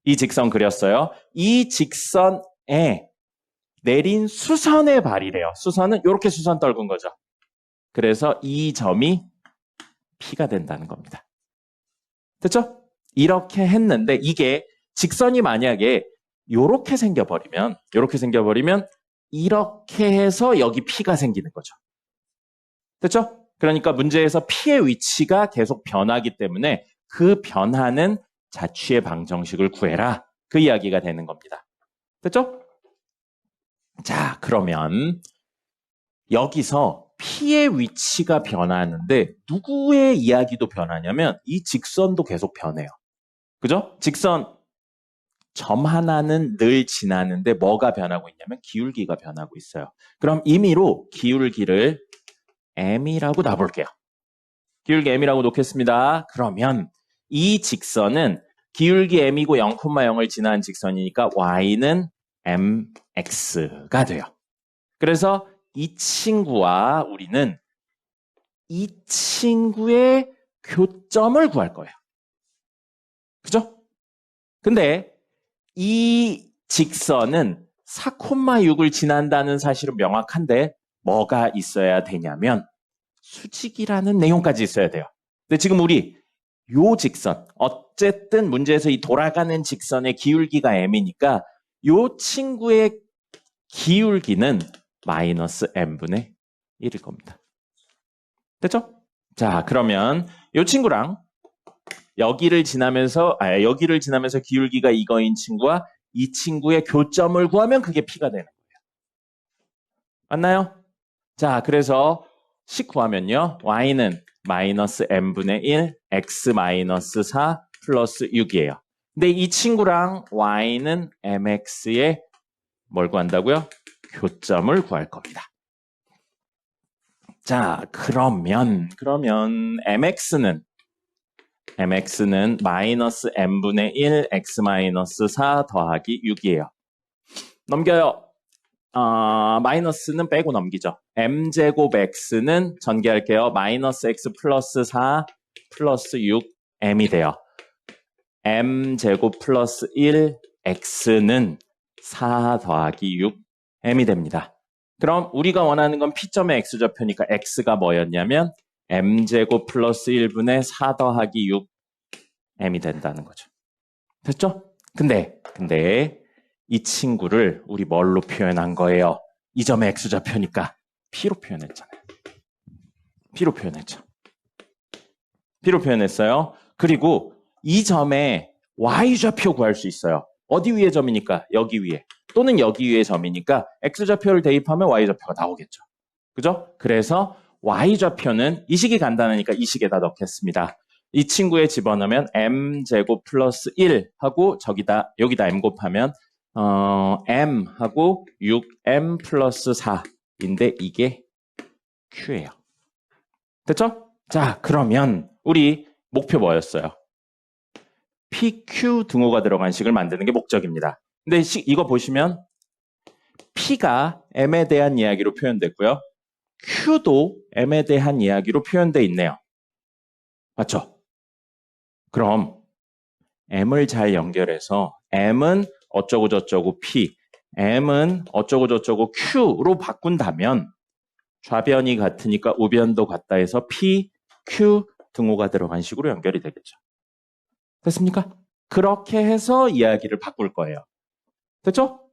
이 직선 그렸어요. 이 직선에 내린 수선의 발이래요. 수선은 이렇게 수선 떨군 거죠. 그래서 이 점이 P가 된다는 겁니다. 됐죠? 이렇게 했는데 이게 직선이 만약에 이렇게 생겨버리면 이렇게 해서 여기 P가 생기는 거죠. 됐죠? 그러니까 문제에서 P의 위치가 계속 변하기 때문에 그 변하는 자취의 방정식을 구해라. 그 이야기가 되는 겁니다. 됐죠? 자, 그러면 여기서 P의 위치가 변하는데 누구의 이야기도 변하냐면 이 직선도 계속 변해요. 그죠? 직선 점 하나는 늘 지나는데 뭐가 변하고 있냐면 기울기가 변하고 있어요. 그럼 임의로 기울기를 M이라고 놔볼게요. 기울기 M이라고 놓겠습니다. 그러면 이 직선은 기울기 M이고 0,0을 지나는 직선이니까 Y는 MX가 돼요. 그래서 이 친구와 우리는 이 친구의 교점을 구할 거예요. 그죠? 근데 이 직선은 4,6을 지난다는 사실은 명확한데 뭐가 있어야 되냐면 수직이라는 내용까지 있어야 돼요. 근데 지금 우리 요 직선, 어쨌든 문제에서 이 돌아가는 직선의 기울기가 M이니까 요 친구의 기울기는 마이너스 M분의 1일 겁니다. 됐죠? 자, 그러면 요 친구랑 여기를 지나면서 기울기가 이거인 친구와 이 친구의 교점을 구하면 그게 P가 되는 거예요. 맞나요? 자, 그래서 식 구하면요. Y는 마이너스 M분의 1, X 마이너스 4 플러스 6이에요. 근데 이 친구랑 Y는 MX의 뭘 구한다고요? 교점을 구할 겁니다. 자, 그러면 MX는 마이너스 M분의 1, X 마이너스 4 더하기 6이에요. 넘겨요. 마이너스는 빼고 넘기죠. M제곱 X는 전개할게요. 마이너스 X 플러스 4 플러스 6 M이 돼요. M제곱 플러스 1 X는 4 더하기 6 M이 됩니다. 그럼 우리가 원하는 건 P점의 X좌표니까 X가 뭐였냐면 M제곱 플러스 1분의 4 더하기 6 M이 된다는 거죠. 됐죠? 근데 이 친구를 우리 뭘로 표현한 거예요? 이 점의 X좌표니까 P로 표현했잖아요. P로 표현했어요. 그리고 이 점의 Y좌표 구할 수 있어요. 어디 위에 점이니까? 여기 위에. 또는 여기 위에 점이니까 X좌표를 대입하면 Y좌표가 나오겠죠. 그죠? 그래서 Y좌표는 이 식이 간단하니까 이 식에다 넣겠습니다. 이 친구에 집어넣으면 M제곱 플러스 1 하고 여기다 M 곱하면 M 하고 6M 플러스 4인데 이게 Q예요. 됐죠? 자, 그러면 우리 목표 뭐였어요? PQ 등호가 들어간 식을 만드는 게 목적입니다. 근데 이거 보시면 P가 M에 대한 이야기로 표현됐고요. Q도 M에 대한 이야기로 표현되어 있네요. 맞죠? 그럼 M을 잘 연결해서 M은 어쩌고 저쩌고 P, M은 어쩌고 저쩌고 Q로 바꾼다면 좌변이 같으니까 우변도 같다 해서 P, Q 등호가 들어간 식으로 연결이 되겠죠. 됐습니까? 그렇게 해서 이야기를 바꿀 거예요. 됐죠?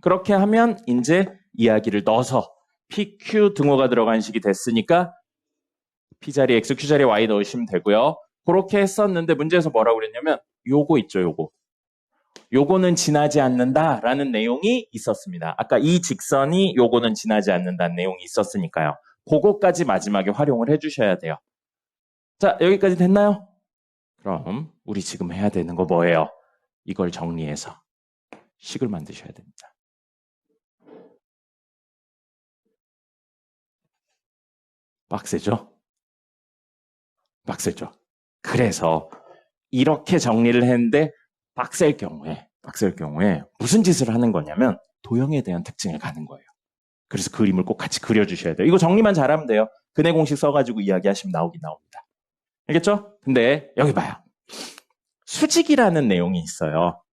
그렇게 하면 이제 이야기를 넣어서 P, Q 등호가 들어간 식이 됐으니까 P 자리에 X, Q자리에 Y 넣으시면 되고요. 그렇게 했었는데 문제에서 뭐라고 그랬냐면 요거 있죠, 요거. 요거는 지나지 않는다라는 내용이 있었습니다. 아까 이 직선이 요거는 지나지 않는다는 내용이 있었으니까요. 그거까지 마지막에 활용을 해주셔야 돼요. 자, 여기까지 됐나요? 그럼 우리 지금 해야 되는 거 뭐예요? 이걸 정리해서 식을 만드셔야 됩니다. 빡세죠? 빡세죠? 그래서 이렇게 정리를 했는데 빡셀 경우에 무슨 짓을 하는 거냐면 도형에 대한 특징을 가는 거예요. 그래서 그림을 꼭 같이 그려주셔야 돼요. 이거 정리만 잘하면 돼요. 근해 공식 써가지고 이야기하시면 나오긴 나옵니다. 알겠죠? 근데 여기 봐요. 수직이라는 내용이 있어요.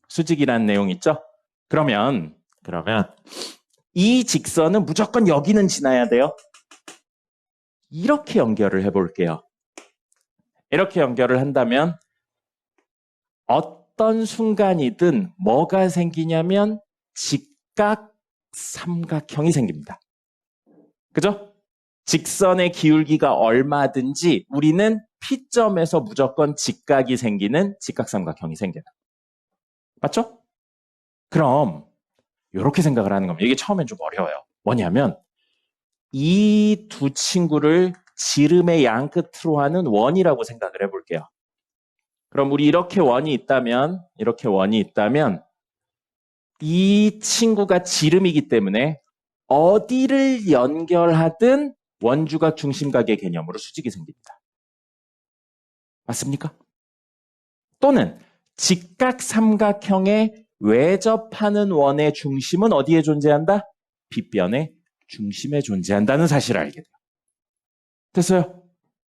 수직이라는 내용 있죠? 그러면 이 직선은 무조건 여기는 지나야 돼요. 이렇게 연결을 해볼게요. 이렇게 연결을 한다면 어떤 순간이든 뭐가 생기냐면 직각 삼각형이 생깁니다. 그죠? 직선의 기울기가 얼마든지 우리는 P점에서 무조건 직각이 생기는 직각삼각형이 생겨요. 맞죠? 그럼 이렇게 생각을 하는 겁니다. 이게 처음엔 좀 어려워요. 뭐냐면 이 두 친구를 지름의 양 끝으로 하는 원이라고 생각을 해볼게요. 그럼 우리 이렇게 원이 있다면 이 친구가 지름이기 때문에 어디를 연결하든 원주각 중심각의 개념으로 수직이 생깁니다. 맞습니까? 또는 직각삼각형에 외접하는 원의 중심은 어디에 존재한다? 빗변의 중심에 존재한다는 사실을 알게 돼요. 됐어요?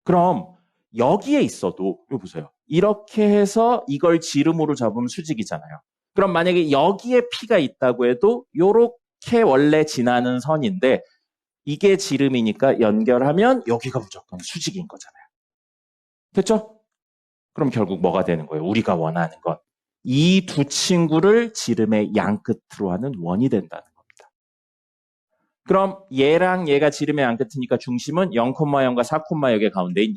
그럼 여기에 있어도 이거 보세요. 이렇게 해서 이걸 지름으로 잡으면 수직이잖아요. 그럼 만약에 여기에 P가 있다고 해도 이렇게 원래 지나는 선인데 이게 지름이니까 연결하면 여기가 무조건 수직인 거잖아요. 됐죠? 그럼 결국 뭐가 되는 거예요? 우리가 원하는 건 이 두 친구를 지름의 양 끝으로 하는 원이 된다는 겁니다. 그럼 얘랑 얘가 지름의 양 끝이니까 중심은 0,0과 4,0의 가운데인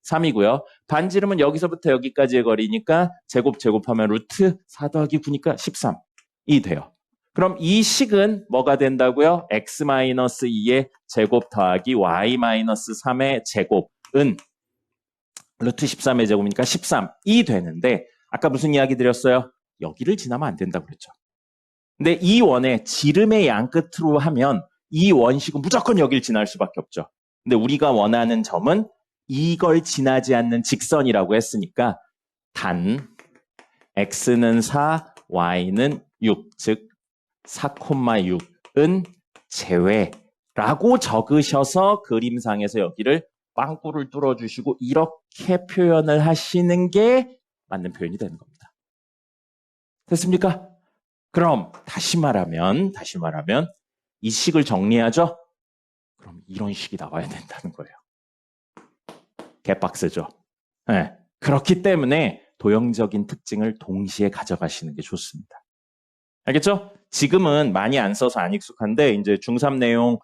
2,3이고요. 반지름은 여기서부터 여기까지의 거리니까 제곱하면 루트 4 더하기 9니까 13이 돼요. 그럼 이 식은 뭐가 된다고요? x-2의 제곱 더하기 y-3의 제곱은 루트 13의 제곱이니까 13이 되는데 아까 무슨 이야기 드렸어요? 여기를 지나면 안 된다고 그랬죠. 근데 이 원의 지름의 양 끝으로 하면 이 원식은 무조건 여길 지날 수밖에 없죠. 근데 우리가 원하는 점은 이걸 지나지 않는 직선이라고 했으니까 단 x는 4, y는 6, 즉 4,6은 제외라고 적으셔서 그림상에서 여기를 빵꾸를 뚫어주시고 이렇게 표현을 하시는 게 맞는 표현이 되는 겁니다. 됐습니까? 그럼 다시 말하면 이 식을 정리하죠? 그럼 이런 식이 나와야 된다는 거예요. 개빡세죠? 네. 그렇기 때문에 도형적인 특징을 동시에 가져가시는 게 좋습니다. 알겠죠? 지금은 많이 안 써서 안 익숙한데 이제 중3 내용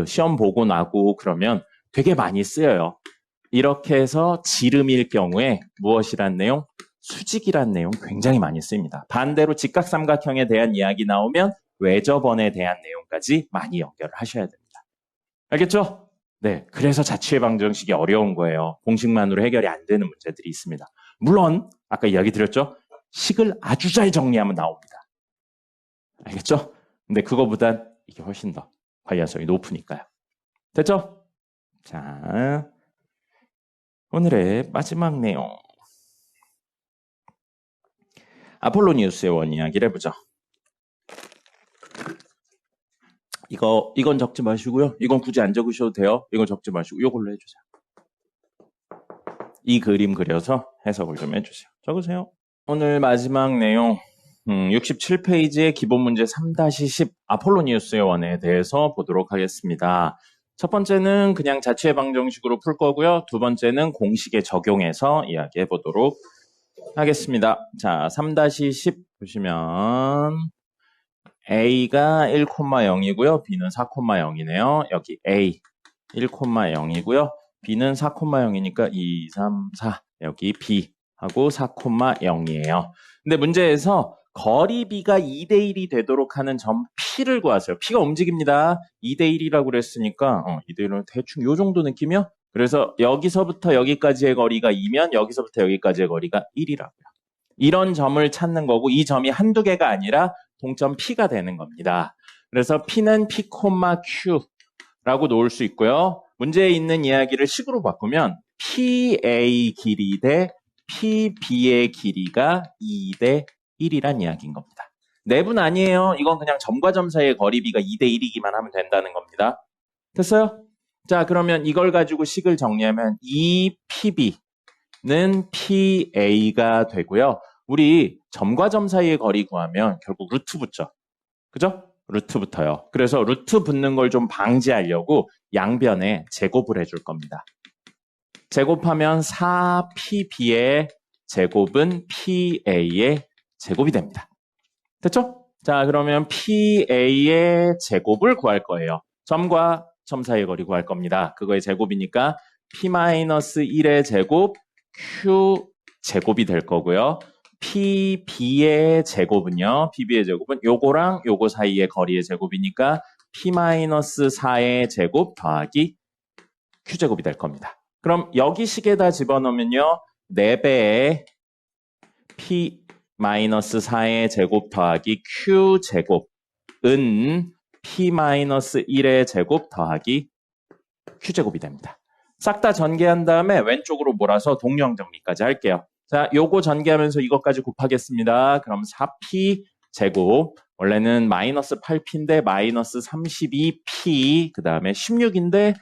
시험 보고 나고 그러면 되게 많이 쓰여요. 이렇게 해서 지름일 경우에 무엇이란 내용? 수직이란 내용 굉장히 많이 쓰입니다. 반대로 직각삼각형에 대한 이야기 나오면 외접원에 대한 내용까지 많이 연결을 하셔야 됩니다. 알겠죠? 네, 그래서 자취의 방정식이 어려운 거예요. 공식만으로 해결이 안 되는 문제들이 있습니다. 물론 아까 이야기 드렸죠? 식을 아주 잘 정리하면 나옵니다. 알겠죠? 근데 그거보단 이게 훨씬 더 관련성이 높으니까요. 됐죠? 자, 오늘의 마지막 내용. 아폴로니우스의 원 이야기를 해보죠. 이건 적지 마시고요. 이건 굳이 안 적으셔도 돼요. 이건 적지 마시고 이걸로 해주세요. 이 그림 그려서 해석을 좀 해주세요. 적으세요. 오늘 마지막 내용 67페이지의 기본 문제 3-10 아폴로니우스의 원에 대해서 보도록 하겠습니다. 첫 번째는 그냥 자취의 방정식으로 풀 거고요. 두 번째는 공식에 적용해서 이야기해 보도록 하겠습니다. 자, 3-10 보시면 A가 1,0이고요. B는 4,0이네요. 여기 A 1,0이고요. B는 4,0이니까 2, 3, 4 여기 B 하고 4,0이에요. 근데 문제에서 거리비가 2대1이 되도록 하는 점 P를 구하세요. P가 움직입니다. 2대1이라고 그랬으니까 2대1은 대충 요 정도 느낌이요. 그래서 여기서부터 여기까지의 거리가 2면 여기서부터 여기까지의 거리가 1이라고요. 이런 점을 찾는 거고 이 점이 한두 개가 아니라 동점 P가 되는 겁니다. 그래서 P는 P, Q라고 놓을 수 있고요. 문제에 있는 이야기를 식으로 바꾸면 PA 길이 대 PB의 길이가 2대 1이란 이야기인 겁니다. 내분 아니에요. 이건 그냥 점과 점 사이의 거리비가 2대 1이기만 하면 된다는 겁니다. 됐어요? 자, 그러면 이걸 가지고 식을 정리하면 이 PB는 PA가 되고요. 우리 점과 점 사이의 거리 구하면 결국 루트 붙죠. 그죠? 루트 붙어요. 그래서 루트 붙는 걸 좀 방지하려고 양변에 제곱을 해줄 겁니다. 제곱하면 4PB의 제곱은 PA의 제곱이 됩니다. 됐죠? 자, 그러면 PA의 제곱을 구할 거예요. 점과 점 사이의 거리 구할 겁니다. 그거의 제곱이니까 P-1의 제곱, Q 제곱이 될 거고요. PB의 제곱은요. PB의 제곱은 요거랑 요거 사이의 거리의 제곱이니까 P-4의 제곱 더하기 Q제곱이 될 겁니다. 그럼 여기 식에다 집어넣으면요. 4배의 P-4의 제곱 더하기 Q제곱은 P-1의 제곱 더하기 Q제곱이 됩니다. 싹 다 전개한 다음에 왼쪽으로 몰아서 동령 정리까지 할게요. 자, 요거 전개하면서 이것까지 곱하겠습니다. 그럼 4P 제곱, 원래는 마이너스 8P인데 마이너스 32P, 그 다음에 16인데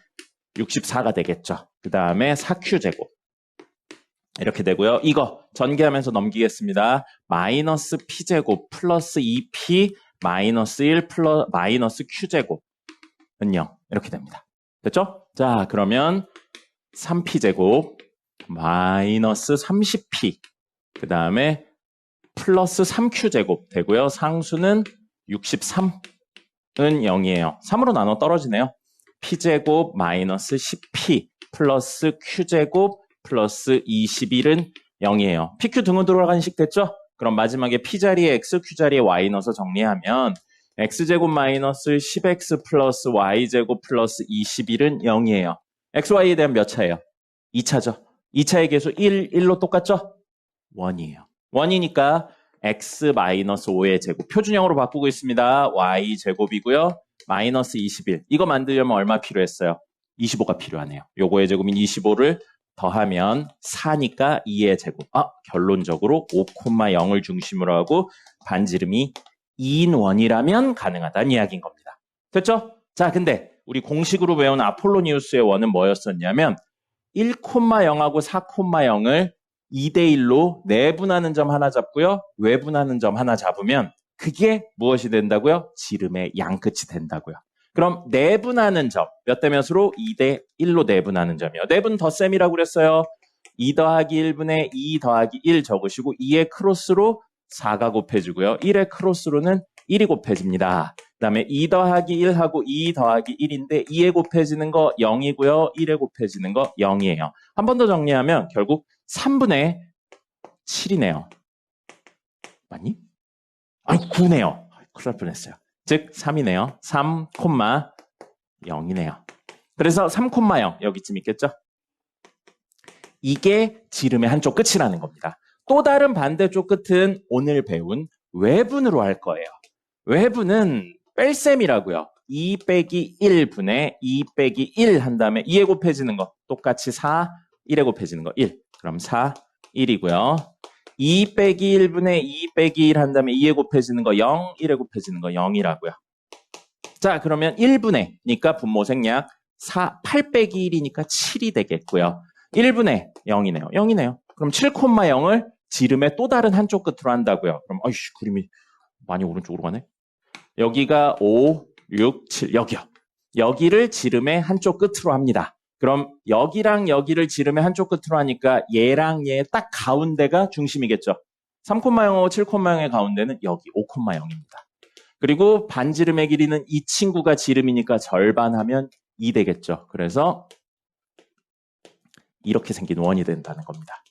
64가 되겠죠. 그 다음에 4Q 제곱. 이렇게 되고요. 이거 전개하면서 넘기겠습니다. 마이너스 P제곱 플러스 2P 마이너스 1 플러스 마이너스 Q제곱은 0. 이렇게 됩니다. 됐죠? 자, 그러면 3P제곱 마이너스 30P 그 다음에 플러스 3Q제곱 되고요. 상수는 63은 0이에요. 3으로 나눠 떨어지네요. P제곱 마이너스 10P 플러스 Q제곱 플러스 21은 0이에요. PQ 등호 들어간 식 됐죠? 그럼 마지막에 P자리에 X, Q자리에 Y 넣어서 정리하면 X제곱 마이너스 10X 플러스 Y제곱 플러스 21은 0이에요. XY에 대한 몇 차예요? 2차죠. 2차의 계수 1, 1로 똑같죠? 1이에요. 1이니까 X 마이너스 5의 제곱. 표준형으로 바꾸고 있습니다. Y 제곱이고요. 마이너스 21. 이거 만들려면 얼마 필요했어요? 25가 필요하네요. 요거의 제곱인 25를 더하면 4니까 2의 제곱. 결론적으로 5,0을 중심으로 하고 반지름이 2인 원이라면 가능하다는 이야기인 겁니다. 됐죠? 자, 근데 우리 공식으로 배운 아폴로니우스의 원은 뭐였었냐면 1,0하고 4,0을 2대1로 내분하는 점 하나 잡고요. 외분하는 점 하나 잡으면 그게 무엇이 된다고요? 지름의 양끝이 된다고요. 그럼 내분하는 점 몇 대 몇으로? 2대1로 내분하는 점이요. 내분 덧셈이라고 그랬어요. 2 더하기 1분의 2 더하기 1 적으시고 2의 크로스로 4가 곱해지고요. 1의 크로스로는 1이 곱해집니다. 그 다음에 2 더하기 1하고 2 더하기 1인데 2에 곱해지는 거 0이고요. 1에 곱해지는 거 0이에요. 한 번 더 정리하면 결국 3분의 7이네요. 맞니? 9네요. 큰일 날 뻔했어요. 즉 3이네요. 3,0이네요. 그래서 3,0 여기쯤 있겠죠? 이게 지름의 한쪽 끝이라는 겁니다. 또 다른 반대쪽 끝은 오늘 배운 외분으로 할 거예요. 외분은 뺄셈이라고요. 2 빼기 1분의 2 빼기 1 한 다음에 2에 곱해지는 거 똑같이 4, 1에 곱해지는 거 1. 그럼 4, 1이고요. 2 빼기 1분의 2 빼기 1 한 다음에 2에 곱해지는 거 0, 1에 곱해지는 거 0이라고요. 자, 그러면 1분의니까 분모 생략 8 빼기 1이니까 7이 되겠고요. 1분의 0이네요. 0이네요. 그럼 7,0을 지름의 또 다른 한쪽 끝으로 한다고요. 그럼 그림이 많이 오른쪽으로 가네. 여기가 5, 6, 7 여기요. 여기를 지름의 한쪽 끝으로 합니다. 그럼 여기랑 여기를 지름의 한쪽 끝으로 하니까 얘랑 얘 딱 가운데가 중심이겠죠. 3,0하고 7,0의 가운데는 여기 5,0입니다. 그리고 반지름의 길이는 이 친구가 지름이니까 절반하면 2 되겠죠. 그래서 이렇게 생긴 원이 된다는 겁니다.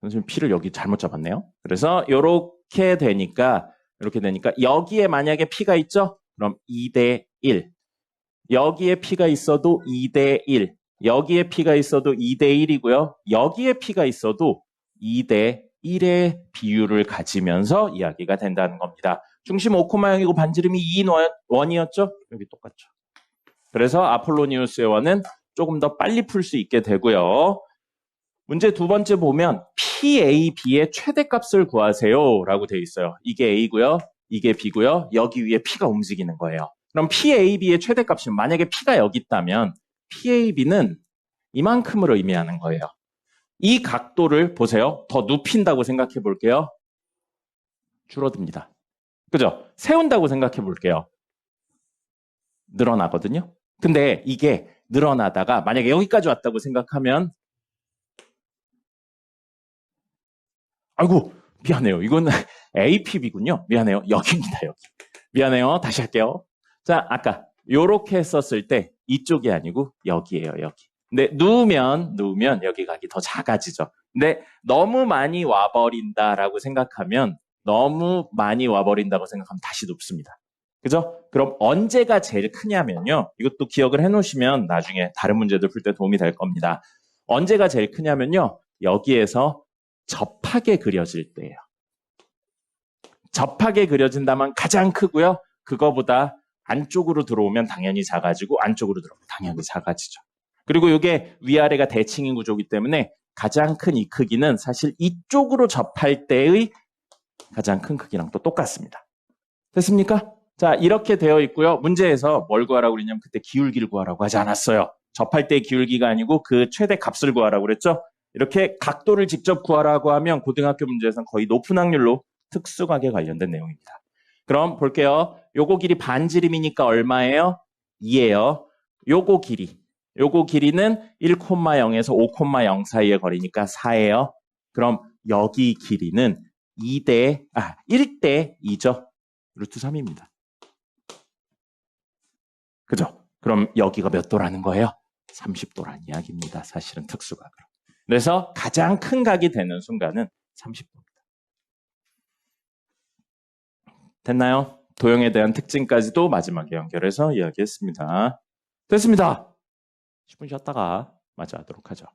선생님 P를 여기 잘못 잡았네요. 그래서 이렇게 되니까 여기에 만약에 P가 있죠? 그럼 2대 1. 여기에 P가 있어도 2대 1. 여기에 P가 있어도 2대 1이고요. 여기에 P가 있어도 2대 1의 비율을 가지면서 이야기가 된다는 겁니다. 중심 5,0이고 반지름이 2인 원이었죠? 여기 똑같죠. 그래서 아폴로니우스의 원은 조금 더 빨리 풀 수 있게 되고요. 문제 두 번째 보면 PAB의 최대값을 구하세요 라고 되어 있어요. 이게 A고요. 이게 B고요. 여기 위에 P가 움직이는 거예요. 그럼 PAB의 최대값이 만약에 P가 여기 있다면 PAB는 이만큼을 의미하는 거예요. 이 각도를 보세요. 더 눕힌다고 생각해 볼게요. 줄어듭니다. 그죠? 세운다고 생각해 볼게요. 늘어나거든요. 근데 이게 늘어나다가 만약에 여기까지 왔다고 생각하면 아이고 미안해요. 이건 APB군요. 미안해요. 여기입니다. 여기. 미안해요. 다시 할게요. 자, 아까 요렇게 썼을 때 이쪽이 아니고 여기예요. 여기. 근데 누우면 여기 각이 더 작아지죠. 근데 너무 많이 와버린다고 생각하면 다시 눕습니다. 그죠? 그럼 언제가 제일 크냐면요. 이것도 기억을 해놓으시면 나중에 다른 문제들 풀 때 도움이 될 겁니다. 언제가 제일 크냐면요. 여기에서 접하게 그려질 때예요. 접하게 그려진다면 가장 크고요. 그거보다 안쪽으로 들어오면 당연히 작아지고 안쪽으로 들어오면 당연히 작아지죠. 그리고 이게 위아래가 대칭인 구조이기 때문에 가장 큰 이 크기는 사실 이쪽으로 접할 때의 가장 큰 크기랑 또 똑같습니다. 됐습니까? 자, 이렇게 되어 있고요. 문제에서 뭘 구하라고 그랬냐면 그때 기울기를 구하라고 하지 않았어요. 접할 때의 기울기가 아니고 그 최대 값을 구하라고 그랬죠. 이렇게 각도를 직접 구하라고 하면 고등학교 문제에서는 거의 높은 확률로 특수각에 관련된 내용입니다. 그럼 볼게요. 요거 길이 반지름이니까 얼마예요? 2예요. 요거 길이는 1,0에서 5,0 사이의 거리니까 4예요. 그럼 여기 길이는 1대 2죠. 루트 3입니다. 그죠? 그럼 여기가 몇 도라는 거예요? 30도라는 이야기입니다. 사실은 특수각으로. 그래서 가장 큰 각이 되는 순간은 30도입니다. 됐나요? 도형에 대한 특징까지도 마지막에 연결해서 이야기했습니다. 됐습니다. 10분 쉬었다가 마저 하도록 하죠.